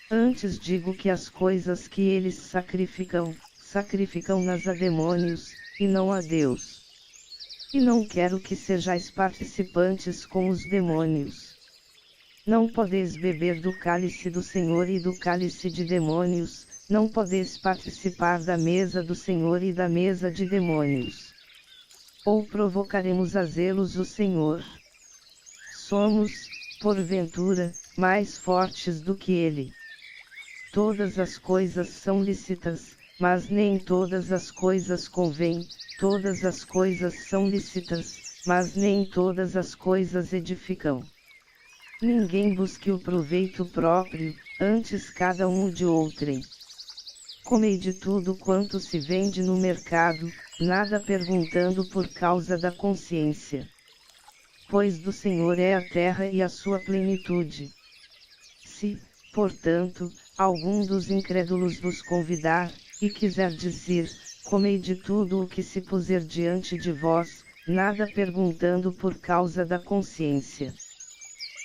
Antes digo que as coisas que eles sacrificam-nas a demônios, e não a Deus. E não quero que sejais participantes com os demônios. Não podeis beber do cálice do Senhor e do cálice de demônios, não podeis participar da mesa do Senhor e da mesa de demônios. Ou provocaremos a zelos o Senhor? Somos, porventura, mais fortes do que Ele. Todas as coisas são lícitas, mas nem todas as coisas convêm, todas as coisas são lícitas, mas nem todas as coisas edificam. Ninguém busque o proveito próprio, antes cada um de outrem. Comei de tudo quanto se vende no mercado, nada perguntando por causa da consciência. Pois do Senhor é a terra e a sua plenitude. Se, portanto, algum dos incrédulos vos convidar, e quiser dizer, comei de tudo o que se puser diante de vós, nada perguntando por causa da consciência.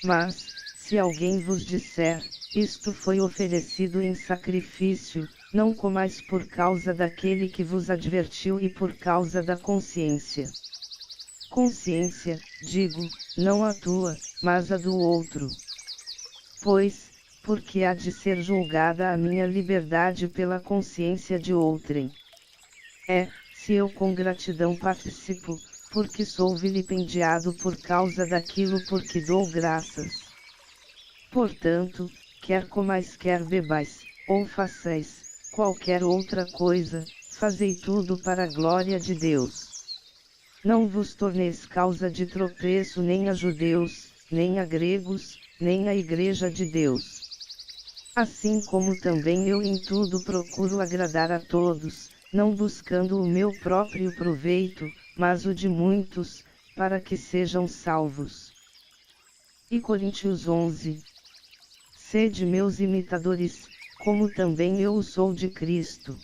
Mas, se alguém vos disser, isto foi oferecido em sacrifício, não comais por causa daquele que vos advertiu e por causa da consciência. Consciência, digo, não a tua, mas a do outro. Pois, porque há de ser julgada a minha liberdade pela consciência de outrem. Se eu com gratidão participo, porque sou vilipendiado por causa daquilo por que dou graças. Portanto, quer comais quer bebais, ou façais qualquer outra coisa, fazei tudo para a glória de Deus. Não vos torneis causa de tropeço nem a judeus, nem a gregos, nem a igreja de Deus. Assim como também eu em tudo procuro agradar a todos, não buscando o meu próprio proveito, mas o de muitos, para que sejam salvos. E Coríntios 11. Sede meus imitadores, como também eu o sou de Cristo.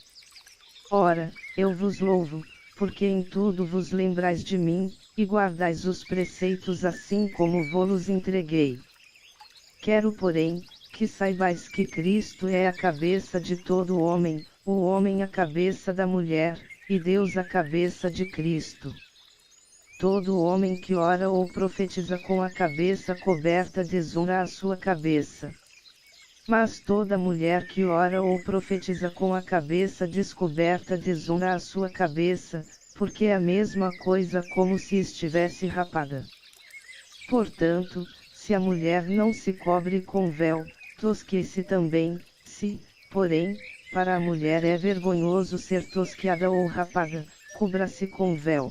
Ora, eu vos louvo, porque em tudo vos lembrais de mim, e guardais os preceitos assim como vos entreguei. Quero porém, que saibais que Cristo é a cabeça de todo homem, o homem a cabeça da mulher, e Deus a cabeça de Cristo. Todo homem que ora ou profetiza com a cabeça coberta desonra a sua cabeça. Mas toda mulher que ora ou profetiza com a cabeça descoberta desonra a sua cabeça, porque é a mesma coisa como se estivesse rapada. Portanto, se a mulher não se cobre com véu, tosque-se também, se, porém, para a mulher é vergonhoso ser tosqueada ou rapada, cubra-se com véu.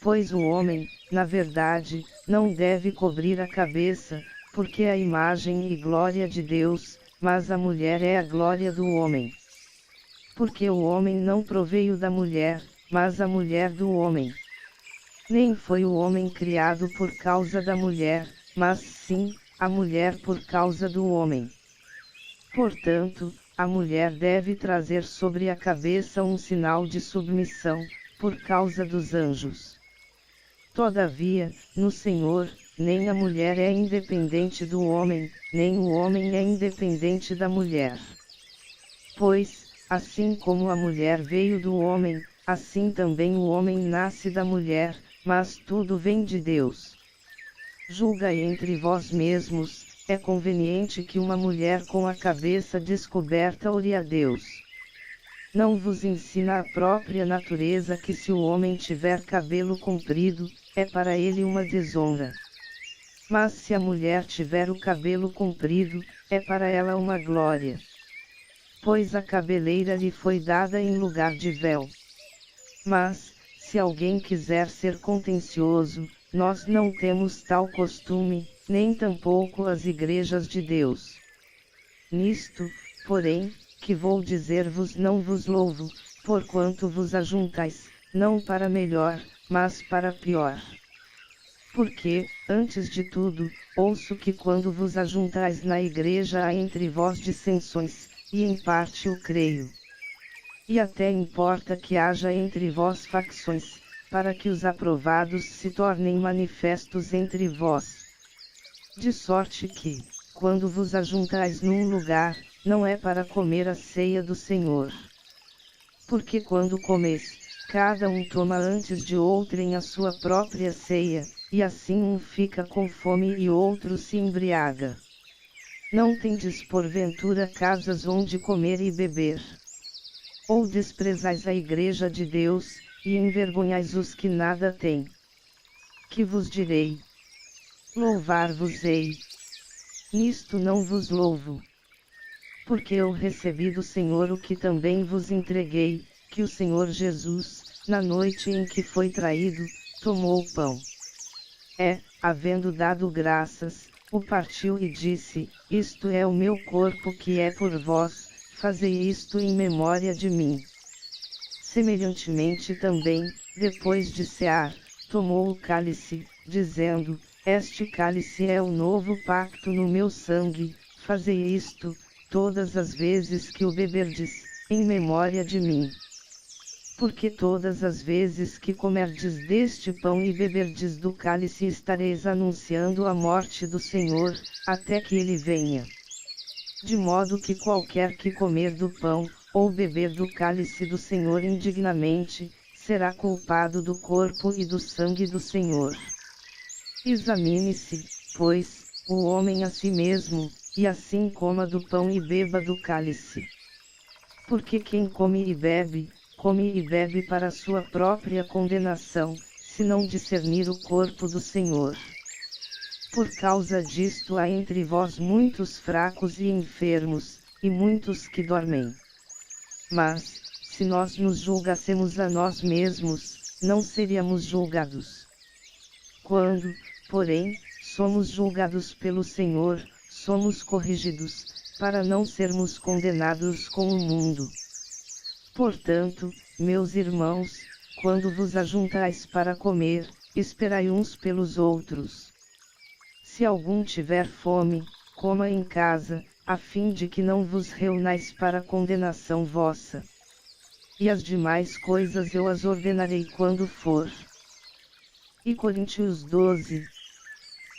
Pois o homem, na verdade, não deve cobrir a cabeça, porque é a imagem e glória de Deus, mas a mulher é a glória do homem. Porque o homem não proveio da mulher, mas a mulher do homem. Nem foi o homem criado por causa da mulher, mas sim, a mulher por causa do homem. Portanto, a mulher deve trazer sobre a cabeça um sinal de submissão, por causa dos anjos. Todavia, no Senhor, nem a mulher é independente do homem, nem o homem é independente da mulher. Pois, assim como a mulher veio do homem, assim também o homem nasce da mulher, mas tudo vem de Deus. Julgai entre vós mesmos, é conveniente que uma mulher com a cabeça descoberta ore a Deus. Não vos ensina a própria natureza que se o homem tiver cabelo comprido, é para ele uma desonra. Mas se a mulher tiver o cabelo comprido, é para ela uma glória. Pois a cabeleira lhe foi dada em lugar de véu. Mas, se alguém quiser ser contencioso, nós não temos tal costume, nem tampouco as igrejas de Deus. Nisto, porém, que vou dizer-vos não vos louvo, porquanto vos ajuntais, não para melhor, mas para pior. Porque, antes de tudo, ouço que quando vos ajuntais na igreja há entre vós dissensões, e em parte o creio. E até importa que haja entre vós facções, para que os aprovados se tornem manifestos entre vós. De sorte que, quando vos ajuntais num lugar, não é para comer a ceia do Senhor. Porque quando comeis, cada um toma antes de outrem a sua própria ceia, e assim um fica com fome e outro se embriaga. Não tendes porventura casas onde comer e beber? Ou desprezais a igreja de Deus, e envergonhais os que nada têm? Que vos direi? Louvar-vos-ei. Nisto não vos louvo. Porque eu recebi do Senhor o que também vos entreguei, que o Senhor Jesus, na noite em que foi traído, tomou o pão. Havendo dado graças, o partiu e disse: Isto é o meu corpo que é por vós, fazei isto em memória de mim. Semelhantemente também, depois de cear, tomou o cálice, dizendo: Este cálice é o novo pacto no meu sangue, fazei isto, todas as vezes que o beberdes, em memória de mim. Porque todas as vezes que comerdes deste pão e beberdes do cálice estareis anunciando a morte do Senhor, até que ele venha. De modo que qualquer que comer do pão, ou beber do cálice do Senhor indignamente, será culpado do corpo e do sangue do Senhor. Examine-se, pois, o homem a si mesmo, e assim coma do pão e beba do cálice. Porque quem come e bebe para sua própria condenação, se não discernir o corpo do Senhor. Por causa disto há entre vós muitos fracos e enfermos, e muitos que dormem. Mas, se nós nos julgássemos a nós mesmos, não seríamos julgados. Quando, porém, somos julgados pelo Senhor, somos corrigidos, para não sermos condenados com o mundo. Portanto, meus irmãos, quando vos ajuntais para comer, esperai uns pelos outros. Se algum tiver fome, coma em casa, a fim de que não vos reunais para condenação vossa. E as demais coisas eu as ordenarei quando for. E Coríntios 12.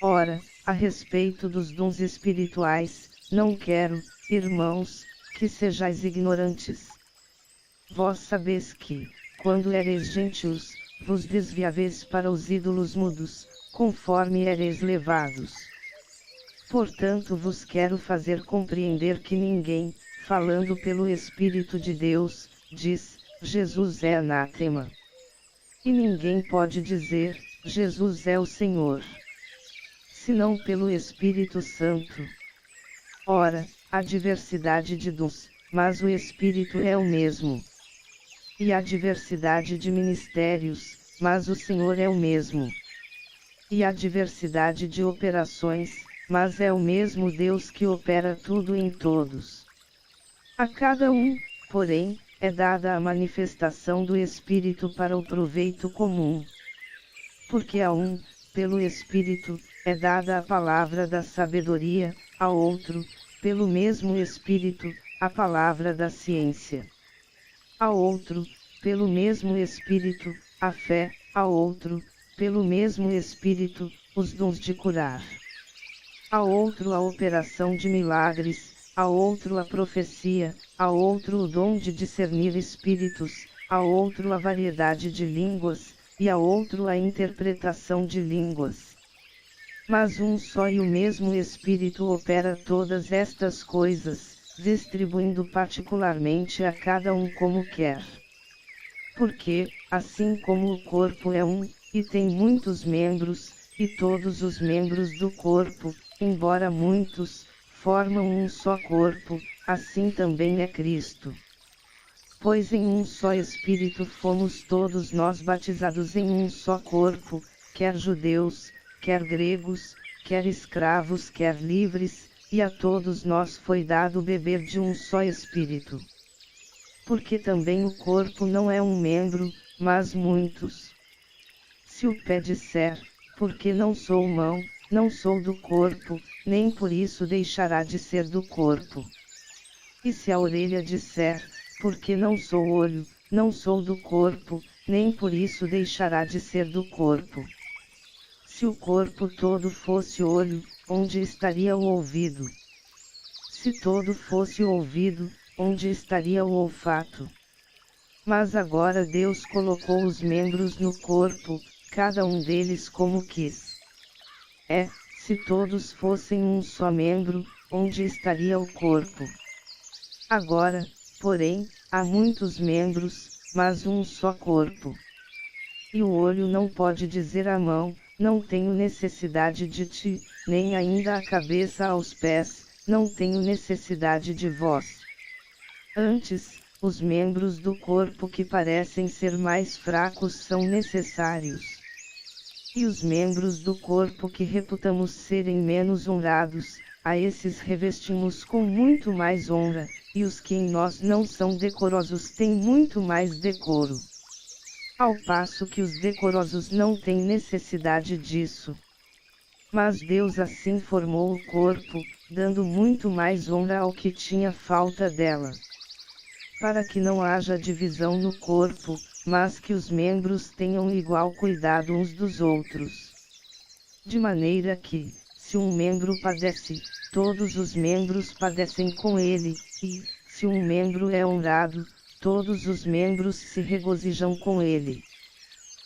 Ora, a respeito dos dons espirituais, não quero, irmãos, que sejais ignorantes. Vós sabeis que, quando ereis gentios, vos desviaveis para os ídolos mudos, conforme ereis levados. Portanto vos quero fazer compreender que ninguém, falando pelo Espírito de Deus, diz, Jesus é anátema. E ninguém pode dizer, Jesus é o Senhor, senão pelo Espírito Santo. Ora, há diversidade de dons, mas o Espírito é o mesmo. E há diversidade de ministérios, mas o Senhor é o mesmo. E há diversidade de operações, mas é o mesmo Deus que opera tudo em todos. A cada um, porém, é dada a manifestação do Espírito para o proveito comum. Porque a um, pelo Espírito, é dada a palavra da sabedoria, a outro, pelo mesmo Espírito, a palavra da ciência. A outro, pelo mesmo Espírito, a fé, a outro, pelo mesmo Espírito, os dons de curar. A outro a operação de milagres, a outro a profecia, a outro o dom de discernir espíritos, a outro a variedade de línguas, e a outro a interpretação de línguas. Mas um só e o mesmo Espírito opera todas estas coisas, distribuindo particularmente a cada um como quer. Porque, assim como o corpo é um, e tem muitos membros, e todos os membros do corpo, embora muitos, formam um só corpo, assim também é Cristo. Pois em um só Espírito fomos todos nós batizados em um só corpo, quer judeus, quer gregos, quer escravos, quer livres, e a todos nós foi dado beber de um só Espírito. Porque também o corpo não é um membro, mas muitos. Se o pé disser, porque não sou mão, não sou do corpo, nem por isso deixará de ser do corpo. E se a orelha disser, porque não sou olho, não sou do corpo, nem por isso deixará de ser do corpo. Se o corpo todo fosse olho, onde estaria o ouvido? Se todo fosse ouvido, onde estaria o olfato? Mas agora Deus colocou os membros no corpo, cada um deles como quis. Se todos fossem um só membro, onde estaria o corpo? Agora, porém, há muitos membros, mas um só corpo. E o olho não pode dizer à mão, não tenho necessidade de ti, nem ainda a cabeça aos pés, não tenho necessidade de vós. Antes, os membros do corpo que parecem ser mais fracos são necessários. E os membros do corpo que reputamos serem menos honrados, a esses revestimos com muito mais honra, e os que em nós não são decorosos têm muito mais decoro. Ao passo que os decorosos não têm necessidade disso. Mas Deus assim formou o corpo, dando muito mais honra ao que tinha falta dela. Para que não haja divisão no corpo, mas que os membros tenham igual cuidado uns dos outros. De maneira que, se um membro padece, todos os membros padecem com ele, e, se um membro é honrado, todos os membros se regozijam com ele.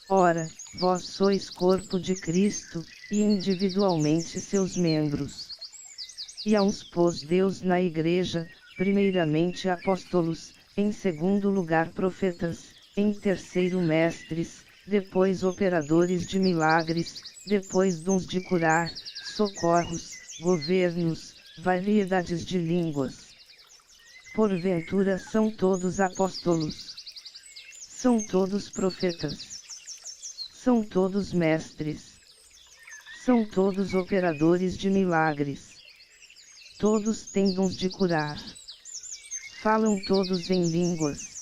Ora, vós sois corpo de Cristo, e individualmente seus membros. E a uns pôs Deus na igreja, primeiramente apóstolos, em segundo lugar profetas, em terceiro mestres, depois operadores de milagres, depois dons de curar, socorros, governos, variedades de línguas. Porventura são todos apóstolos? São todos profetas? São todos mestres? São todos operadores de milagres? Todos têm dons de curar? Falam todos em línguas?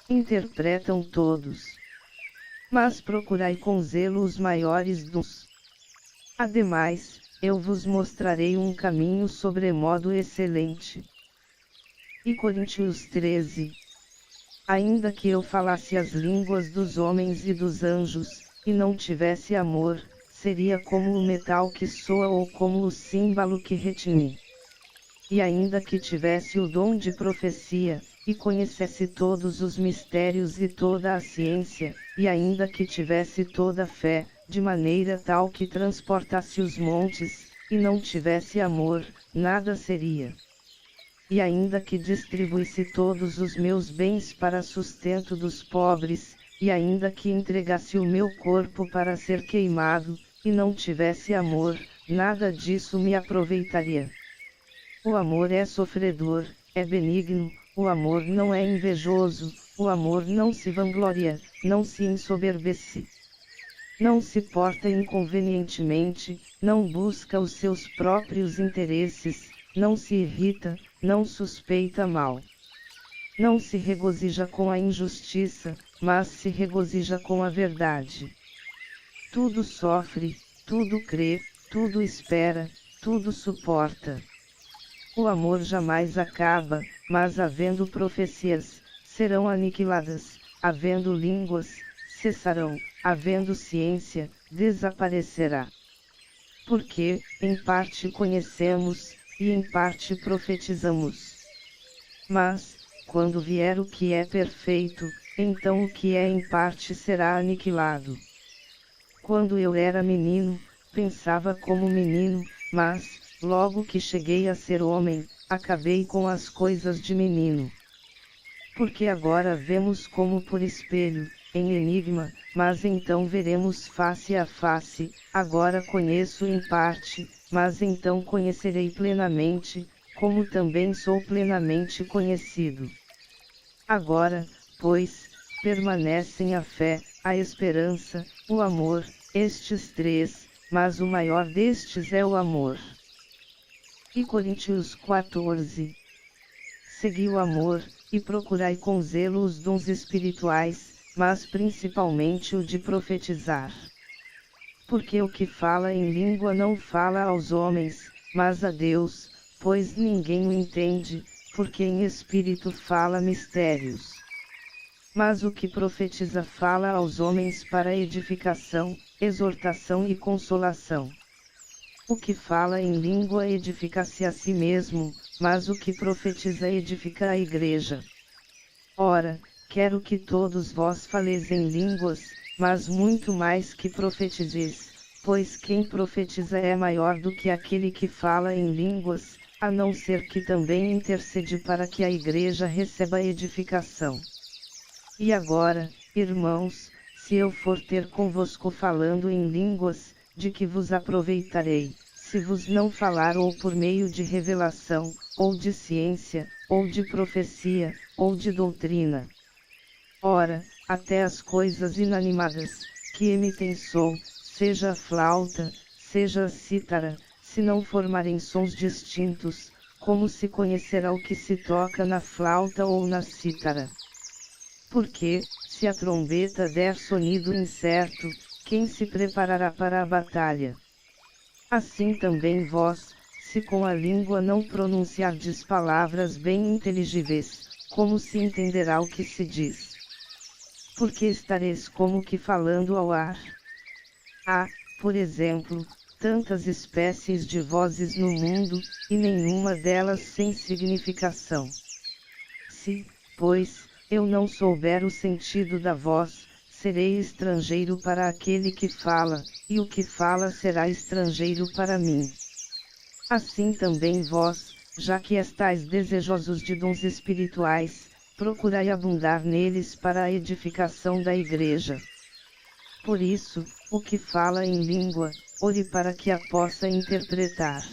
Interpretam todos? Mas procurai com zelo os maiores dons. Ademais, eu vos mostrarei um caminho sobremodo excelente. E Coríntios 13. Ainda que eu falasse as línguas dos homens e dos anjos, e não tivesse amor, seria como o metal que soa ou como o símbolo que retine. E ainda que tivesse o dom de profecia, e conhecesse todos os mistérios e toda a ciência, e ainda que tivesse toda a fé, de maneira tal que transportasse os montes, e não tivesse amor, nada seria. E ainda que distribuísse todos os meus bens para sustento dos pobres, e ainda que entregasse o meu corpo para ser queimado, e não tivesse amor, nada disso me aproveitaria. O amor é sofredor, é benigno, o amor não é invejoso, o amor não se vangloria, não se ensoberbece. Não se porta inconvenientemente, não busca os seus próprios interesses, não se irrita, não suspeita mal. Não se regozija com a injustiça, mas se regozija com a verdade. Tudo sofre, tudo crê, tudo espera, tudo suporta. O amor jamais acaba, mas havendo profecias, serão aniquiladas, havendo línguas, cessarão, havendo ciência, desaparecerá. Porque, em parte conhecemos, e em parte profetizamos. Mas, quando vier o que é perfeito, então o que é em parte será aniquilado. Quando eu era menino, pensava como menino, mas, logo que cheguei a ser homem, acabei com as coisas de menino. Porque agora vemos como por espelho, em enigma, mas então veremos face a face, agora conheço em parte, mas então conhecerei plenamente, como também sou plenamente conhecido. Agora, pois, permanecem a fé, a esperança, o amor, estes três, mas o maior destes é o amor. E Coríntios 14. Segui o amor, e procurai com zelo os dons espirituais, mas principalmente o de profetizar. Porque o que fala em língua não fala aos homens, mas a Deus, pois ninguém o entende, porque em espírito fala mistérios. Mas o que profetiza fala aos homens para edificação, exortação e consolação. O que fala em língua edifica-se a si mesmo, mas o que profetiza edifica a igreja. Ora, quero que todos vós faleis em línguas, mas muito mais que profetizeis, pois quem profetiza é maior do que aquele que fala em línguas, a não ser que também intercede para que a igreja receba edificação. E agora, irmãos, se eu for ter convosco falando em línguas, de que vos aproveitarei, se vos não falar ou por meio de revelação, ou de ciência, ou de profecia, ou de doutrina? Ora, até as coisas inanimadas, que emitem som, seja a flauta, seja a cítara, se não formarem sons distintos, como se conhecerá o que se toca na flauta ou na cítara? Porque, se a trombeta der sonido incerto, quem se preparará para a batalha? Assim também vós, se com a língua não pronunciardes palavras bem inteligíveis, como se entenderá o que se diz? Porque estareis como que falando ao ar? Há, por exemplo, tantas espécies de vozes no mundo, e nenhuma delas sem significação. Se, pois, eu não souber o sentido da voz, serei estrangeiro para aquele que fala, e o que fala será estrangeiro para mim. Assim também vós, já que estáis desejosos de dons espirituais, procurai abundar neles para a edificação da igreja. Por isso, o que fala em língua, ore para que a possa interpretar.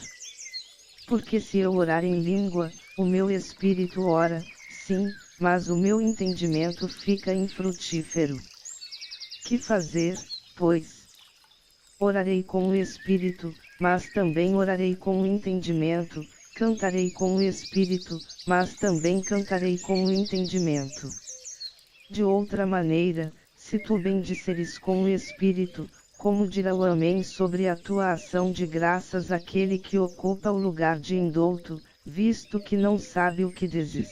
Porque se eu orar em língua, o meu espírito ora, sim, mas o meu entendimento fica infrutífero. Que fazer, pois? Orarei com o espírito, mas também orarei com o entendimento, cantarei com o espírito, mas também cantarei com o entendimento. De outra maneira, se tu bendisseres com o espírito, como dirá o amém sobre a tua ação de graças àquele que ocupa o lugar de indulto, visto que não sabe o que dizes?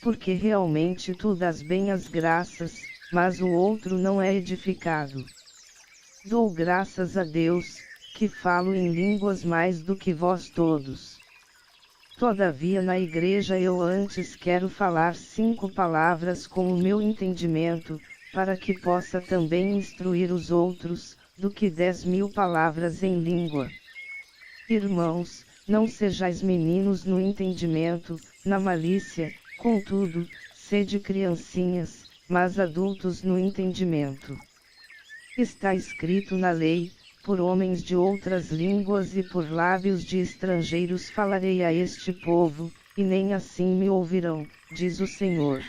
Porque realmente tu dás bem as graças, mas o outro não é edificado. Dou graças a Deus, que falo em línguas mais do que vós todos. Todavia na igreja eu antes quero falar 5 palavras com o meu entendimento, para que possa também instruir os outros, do que 10.000 palavras em língua. Irmãos, não sejais meninos no entendimento, na malícia, contudo, sede criancinhas, mas adultos no entendimento. Está escrito na lei, por homens de outras línguas e por lábios de estrangeiros falarei a este povo, e nem assim me ouvirão, diz o Senhor.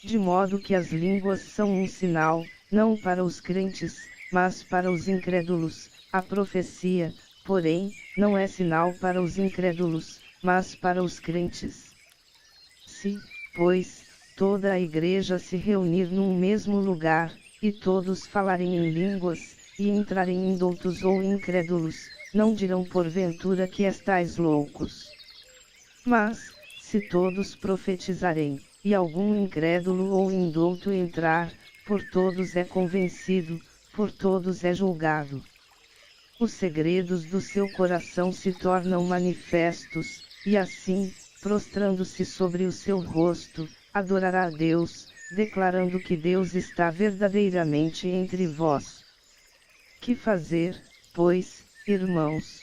De modo que as línguas são um sinal, não para os crentes, mas para os incrédulos, a profecia, porém, não é sinal para os incrédulos, mas para os crentes. Se, pois, toda a igreja se reunir num mesmo lugar, e todos falarem em línguas, e entrarem indoutos ou incrédulos, não dirão porventura que estais loucos. Mas, se todos profetizarem, e algum incrédulo ou indouto entrar, por todos é convencido, por todos é julgado. Os segredos do seu coração se tornam manifestos, e assim, prostrando-se sobre o seu rosto, adorará a Deus, declarando que Deus está verdadeiramente entre vós. Que fazer, pois, irmãos?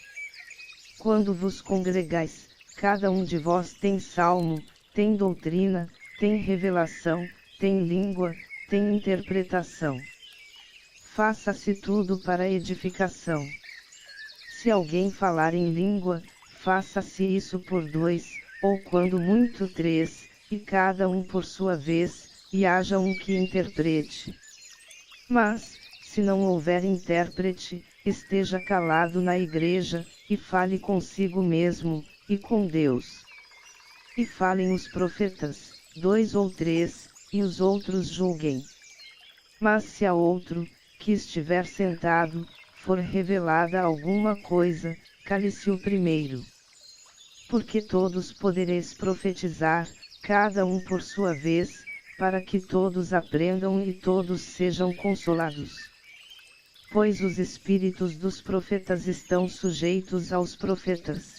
Quando vos congregais, cada um de vós tem salmo, tem doutrina, tem revelação, tem língua, tem interpretação. Faça-se tudo para edificação. Se alguém falar em língua, faça-se isso por 2, ou quando muito 3, e cada um por sua vez, e haja um que interprete. Mas, se não houver intérprete, esteja calado na igreja, e fale consigo mesmo, e com Deus. E falem os profetas, 2 ou 3, e os outros julguem. Mas se a outro, que estiver sentado, for revelada alguma coisa, cale-se o primeiro. Porque todos podereis profetizar, cada um por sua vez, para que todos aprendam e todos sejam consolados. Pois os espíritos dos profetas estão sujeitos aos profetas.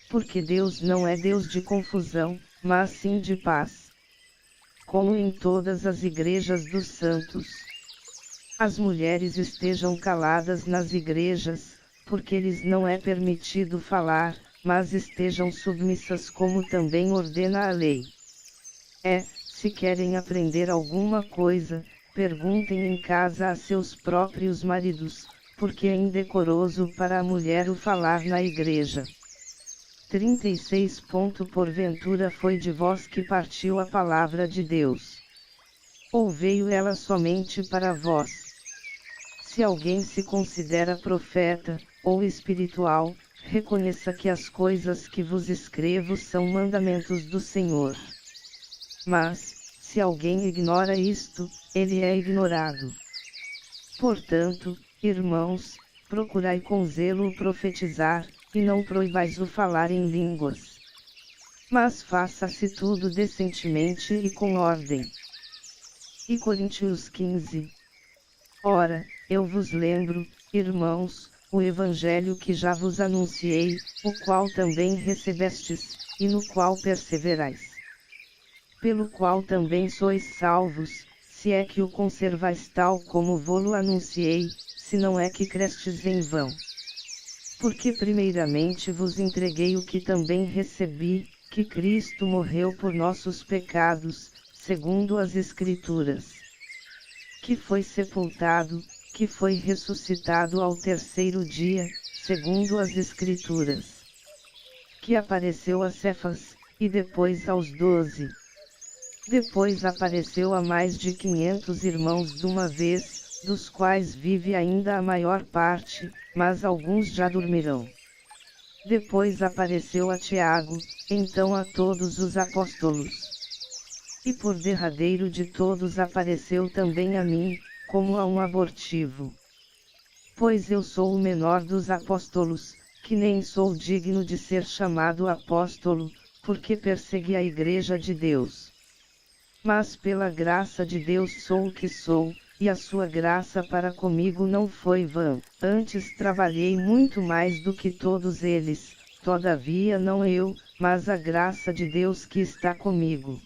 Porque Deus não é Deus de confusão, mas sim de paz. Como em todas as igrejas dos santos. As mulheres estejam caladas nas igrejas, porque lhes não é permitido falar, mas estejam submissas como também ordena a lei. Se querem aprender alguma coisa, perguntem em casa a seus próprios maridos, porque é indecoroso para a mulher o falar na igreja. 36. Porventura foi de vós que partiu a palavra de Deus? Ou veio ela somente para vós? Se alguém se considera profeta, ou espiritual, reconheça que as coisas que vos escrevo são mandamentos do Senhor. Mas, se alguém ignora isto, ele é ignorado. Portanto, irmãos, procurai com zelo profetizar, e não proibais o falar em línguas. Mas faça-se tudo decentemente e com ordem. E Coríntios 15. Ora, eu vos lembro, irmãos, o evangelho que já vos anunciei, o qual também recebestes, e no qual perseverais. Pelo qual também sois salvos, se é que o conservais tal como vô-lo anunciei, se não é que crestes em vão. Porque primeiramente vos entreguei o que também recebi, que Cristo morreu por nossos pecados, segundo as Escrituras. que foi sepultado, que foi ressuscitado ao terceiro dia, segundo as Escrituras, que apareceu a Cefas, e depois aos 12. Depois apareceu a mais de 500 irmãos de uma vez, dos quais vive ainda a maior parte, mas alguns já dormirão. Depois apareceu a Tiago, então a todos os apóstolos. E por derradeiro de todos apareceu também a mim, como a um abortivo. Pois eu sou o menor dos apóstolos, que nem sou digno de ser chamado apóstolo, porque persegui a igreja de Deus. Mas pela graça de Deus sou o que sou, e a sua graça para comigo não foi vã. Antes trabalhei muito mais do que todos eles, todavia não eu, mas a graça de Deus que está comigo.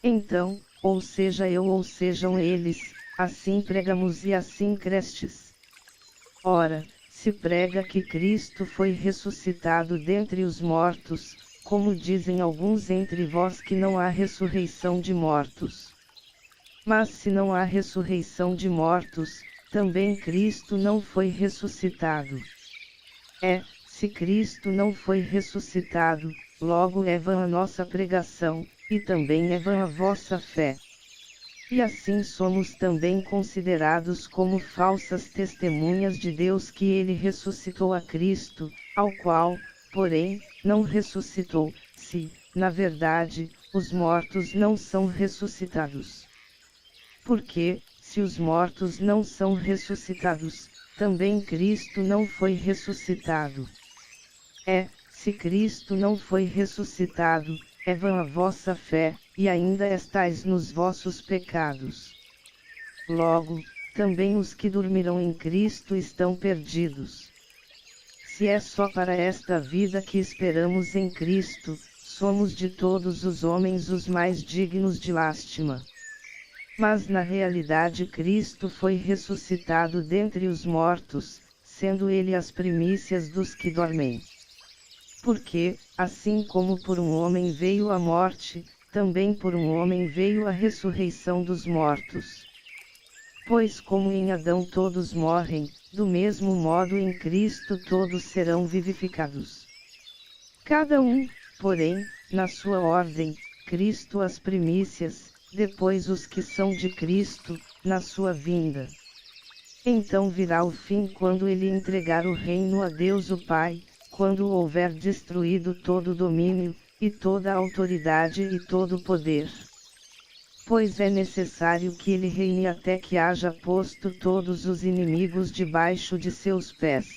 Então, ou seja eu ou sejam eles, assim pregamos e assim crestes. Ora, se prega que Cristo foi ressuscitado dentre os mortos, como dizem alguns entre vós que não há ressurreição de mortos. Mas se não há ressurreição de mortos, também Cristo não foi ressuscitado. Se Cristo não foi ressuscitado, logo é vã a nossa pregação, e também é vã a vossa fé. E assim somos também considerados como falsas testemunhas de Deus que ele ressuscitou a Cristo, ao qual, porém, não ressuscitou, se, na verdade, os mortos não são ressuscitados. Porque, se os mortos não são ressuscitados, também Cristo não foi ressuscitado. Se Cristo não foi ressuscitado, é vã a vossa fé, e ainda estais nos vossos pecados. Logo, também os que dormirão em Cristo estão perdidos. Se é só para esta vida que esperamos em Cristo, somos de todos os homens os mais dignos de lástima. Mas na realidade Cristo foi ressuscitado dentre os mortos, sendo ele as primícias dos que dormem. Porque, assim como por um homem veio a morte, também por um homem veio a ressurreição dos mortos. Pois como em Adão todos morrem, do mesmo modo em Cristo todos serão vivificados. Cada um, porém, na sua ordem, Cristo as primícias, depois os que são de Cristo, na sua vinda. Então virá o fim quando ele entregar o reino a Deus o Pai, quando houver destruído todo o domínio, e toda a autoridade e todo o poder. Pois é necessário que ele reine até que haja posto todos os inimigos debaixo de seus pés.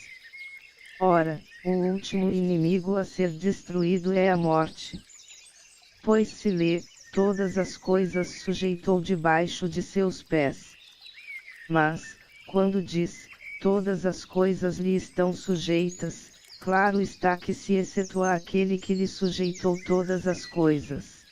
Ora, o último inimigo a ser destruído é a morte. Pois se lê, todas as coisas sujeitou debaixo de seus pés. Mas, quando diz, todas as coisas lhe estão sujeitas, claro está que se excetua aquele que lhe sujeitou todas as coisas.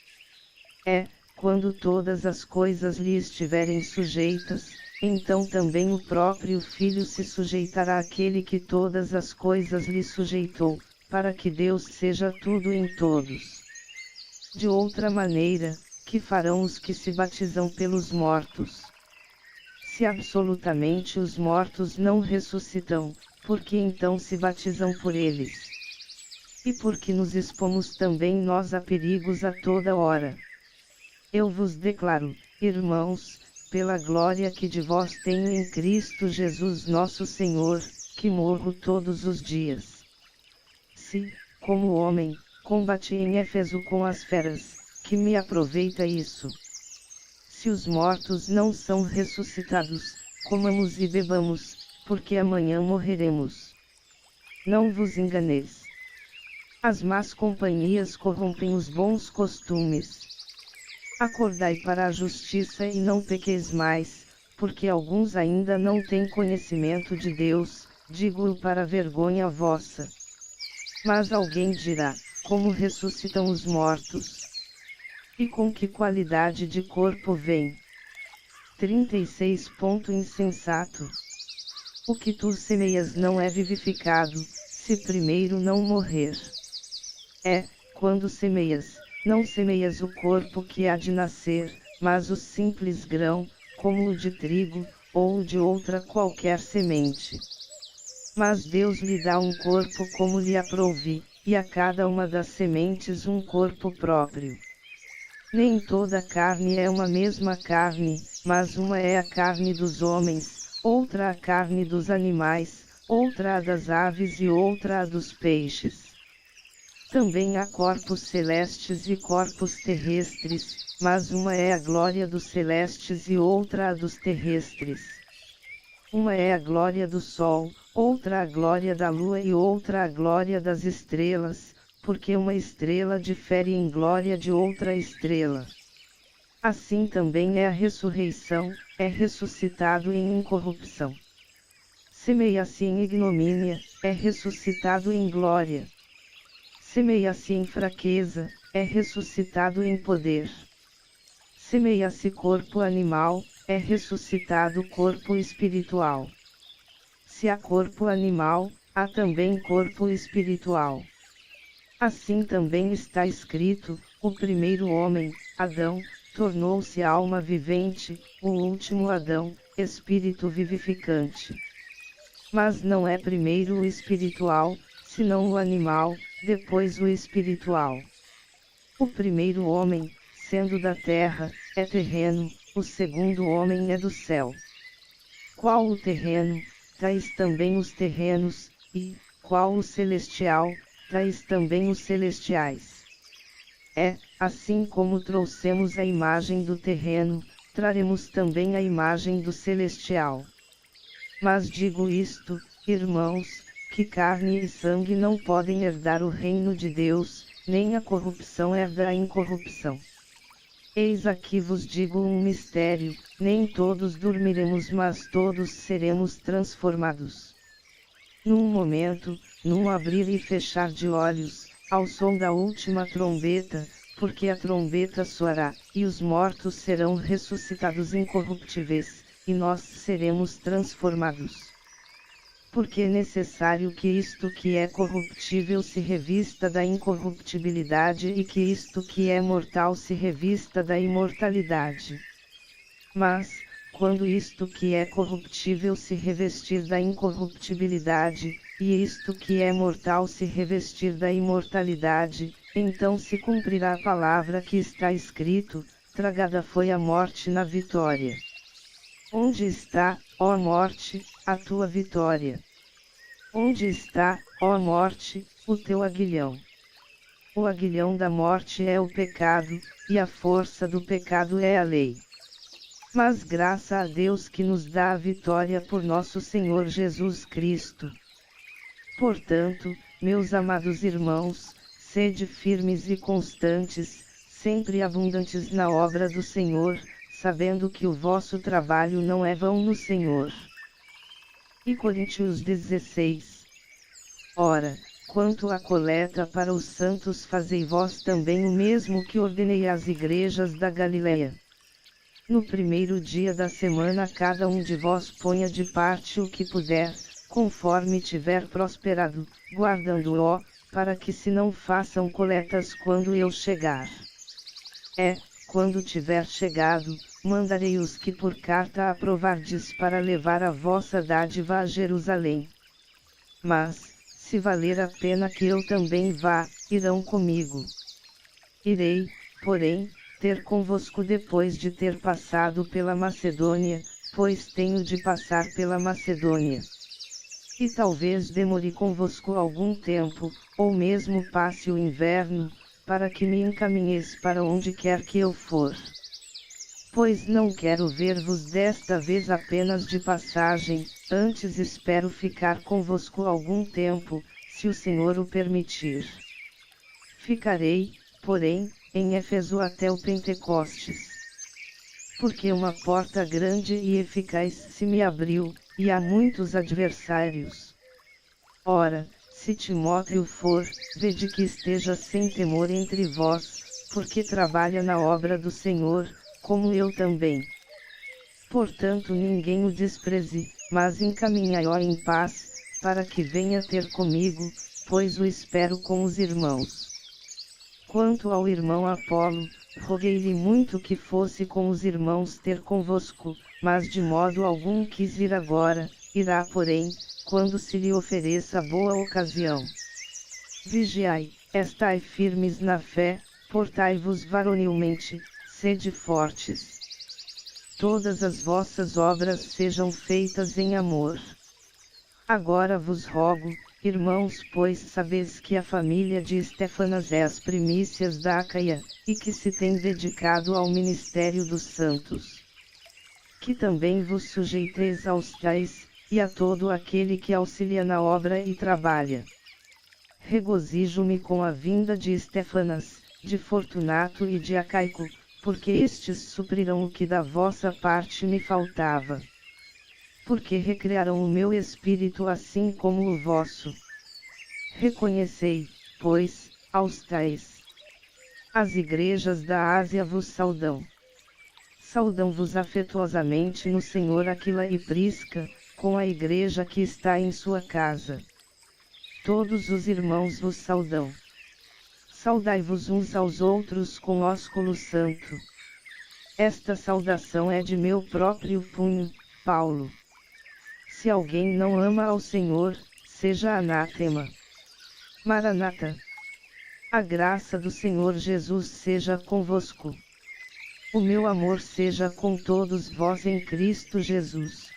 Quando todas as coisas lhe estiverem sujeitas, então também o próprio Filho se sujeitará àquele que todas as coisas lhe sujeitou, para que Deus seja tudo em todos. De outra maneira, que farão os que se batizam pelos mortos? Se absolutamente os mortos não ressuscitam, por que então se batizam por eles? E por que nos expomos também nós a perigos a toda hora? Eu vos declaro, irmãos, pela glória que de vós tenho em Cristo Jesus nosso Senhor, que morro todos os dias. Se, como homem, combati em Éfeso com as feras, que me aproveita isso? Se os mortos não são ressuscitados, comamos e bebamos, porque amanhã morreremos. Não vos enganeis. As más companhias corrompem os bons costumes. Acordai para a justiça e não pequeis mais, porque alguns ainda não têm conhecimento de Deus, digo-o para vergonha vossa. Mas alguém dirá, como ressuscitam os mortos? E com que qualidade de corpo vem? 36. Insensato. O que tu semeias não é vivificado, se primeiro não morrer. Quando semeias, não semeias o corpo que há de nascer, mas o simples grão, como o de trigo, ou o de outra qualquer semente. Mas Deus lhe dá um corpo como lhe aprouve, e a cada uma das sementes um corpo próprio. Nem toda a carne é uma mesma carne, mas uma é a carne dos homens, outra a carne dos animais, outra a das aves e outra a dos peixes. Também há corpos celestes e corpos terrestres, mas uma é a glória dos celestes e outra a dos terrestres. Uma é a glória do sol, outra a glória da lua e outra a glória das estrelas, porque uma estrela difere em glória de outra estrela. Assim também é a ressurreição, é ressuscitado em incorrupção. Semeia-se em ignomínia, é ressuscitado em glória. Semeia-se em fraqueza, é ressuscitado em poder. Semeia-se corpo animal, é ressuscitado corpo espiritual. Se há corpo animal, há também corpo espiritual. Assim também está escrito: o primeiro homem, Adão, tornou-se alma vivente, o último Adão, espírito vivificante. Mas não é primeiro o espiritual, senão o animal, depois o espiritual. O primeiro homem, sendo da terra, é terreno, o segundo homem é do céu. Qual o terreno, tais também os terrenos, e, qual o celestial, tais também os celestiais. É, assim como trouxemos a imagem do terreno, traremos também a imagem do celestial. Mas digo isto, irmãos, que carne e sangue não podem herdar o reino de Deus, nem a corrupção herda a incorrupção. Eis aqui vos digo um mistério: nem todos dormiremos, mas todos seremos transformados. Num momento, num abrir e fechar de olhos, ao som da última trombeta, porque a trombeta soará, e os mortos serão ressuscitados incorruptíveis, e nós seremos transformados. Porque é necessário que isto que é corruptível se revista da incorruptibilidade e que isto que é mortal se revista da imortalidade. Mas, quando isto que é corruptível se revestir da incorruptibilidade, e isto que é mortal se revestir da imortalidade, então se cumprirá a palavra que está escrito: tragada foi a morte na vitória. Onde está, ó morte, a tua vitória? Onde está, ó morte, o teu aguilhão? O aguilhão da morte é o pecado, e a força do pecado é a lei. Mas graça a Deus que nos dá a vitória por nosso Senhor Jesus Cristo. Portanto, meus amados irmãos, sede firmes e constantes, sempre abundantes na obra do Senhor, sabendo que o vosso trabalho não é vão no Senhor. E Coríntios 16. Ora, quanto à coleta para os santos, fazei vós também o mesmo que ordenei às igrejas da Galileia. No primeiro dia da semana cada um de vós ponha de parte o que puder, conforme tiver prosperado, guardando-o, para que se não façam coletas quando eu chegar. Quando tiver chegado, mandarei os que por carta aprovardes para levar a vossa dádiva a Jerusalém. Mas, se valer a pena que eu também vá, irão comigo. Irei, porém, ter convosco depois de ter passado pela Macedônia, pois tenho de passar pela Macedônia. E talvez demore convosco algum tempo, ou mesmo passe o inverno, para que me encaminheis para onde quer que eu for. Pois não quero ver-vos desta vez apenas de passagem, antes espero ficar convosco algum tempo, se o Senhor o permitir. Ficarei, porém, em Éfeso até o Pentecostes. Porque uma porta grande e eficaz se me abriu, e há muitos adversários. Ora, se Timóteo for, vede que esteja sem temor entre vós, porque trabalha na obra do Senhor, como eu também. Portanto ninguém o despreze, mas encaminhai-o em paz, para que venha ter comigo, pois o espero com os irmãos. Quanto ao irmão Apolo, roguei-lhe muito que fosse com os irmãos ter convosco, mas de modo algum quis ir agora, irá porém, quando se lhe ofereça boa ocasião. Vigiai, estai firmes na fé, portai-vos varonilmente, sede fortes. Todas as vossas obras sejam feitas em amor. Agora vos rogo, irmãos, pois sabeis que a família de Estéfanas é as primícias da Acaia, e que se tem dedicado ao ministério dos santos. Que também vos sujeiteis aos tais, e a todo aquele que auxilia na obra e trabalha. Regozijo-me com a vinda de Estéfanas, de Fortunato e de Acaico, porque estes suprirão o que da vossa parte me faltava. Porque recriaram o meu espírito assim como o vosso. Reconhecei, pois, aos tais. As igrejas da Ásia vos saudam. Saudam-vos afetuosamente no Senhor Aquila e Prisca, com a igreja que está em sua casa. Todos os irmãos vos saudam. Saudai-vos uns aos outros com ósculo santo. Esta saudação é de meu próprio punho, Paulo. Se alguém não ama ao Senhor, seja anátema. Maranata. A graça do Senhor Jesus seja convosco. O meu amor seja com todos vós em Cristo Jesus.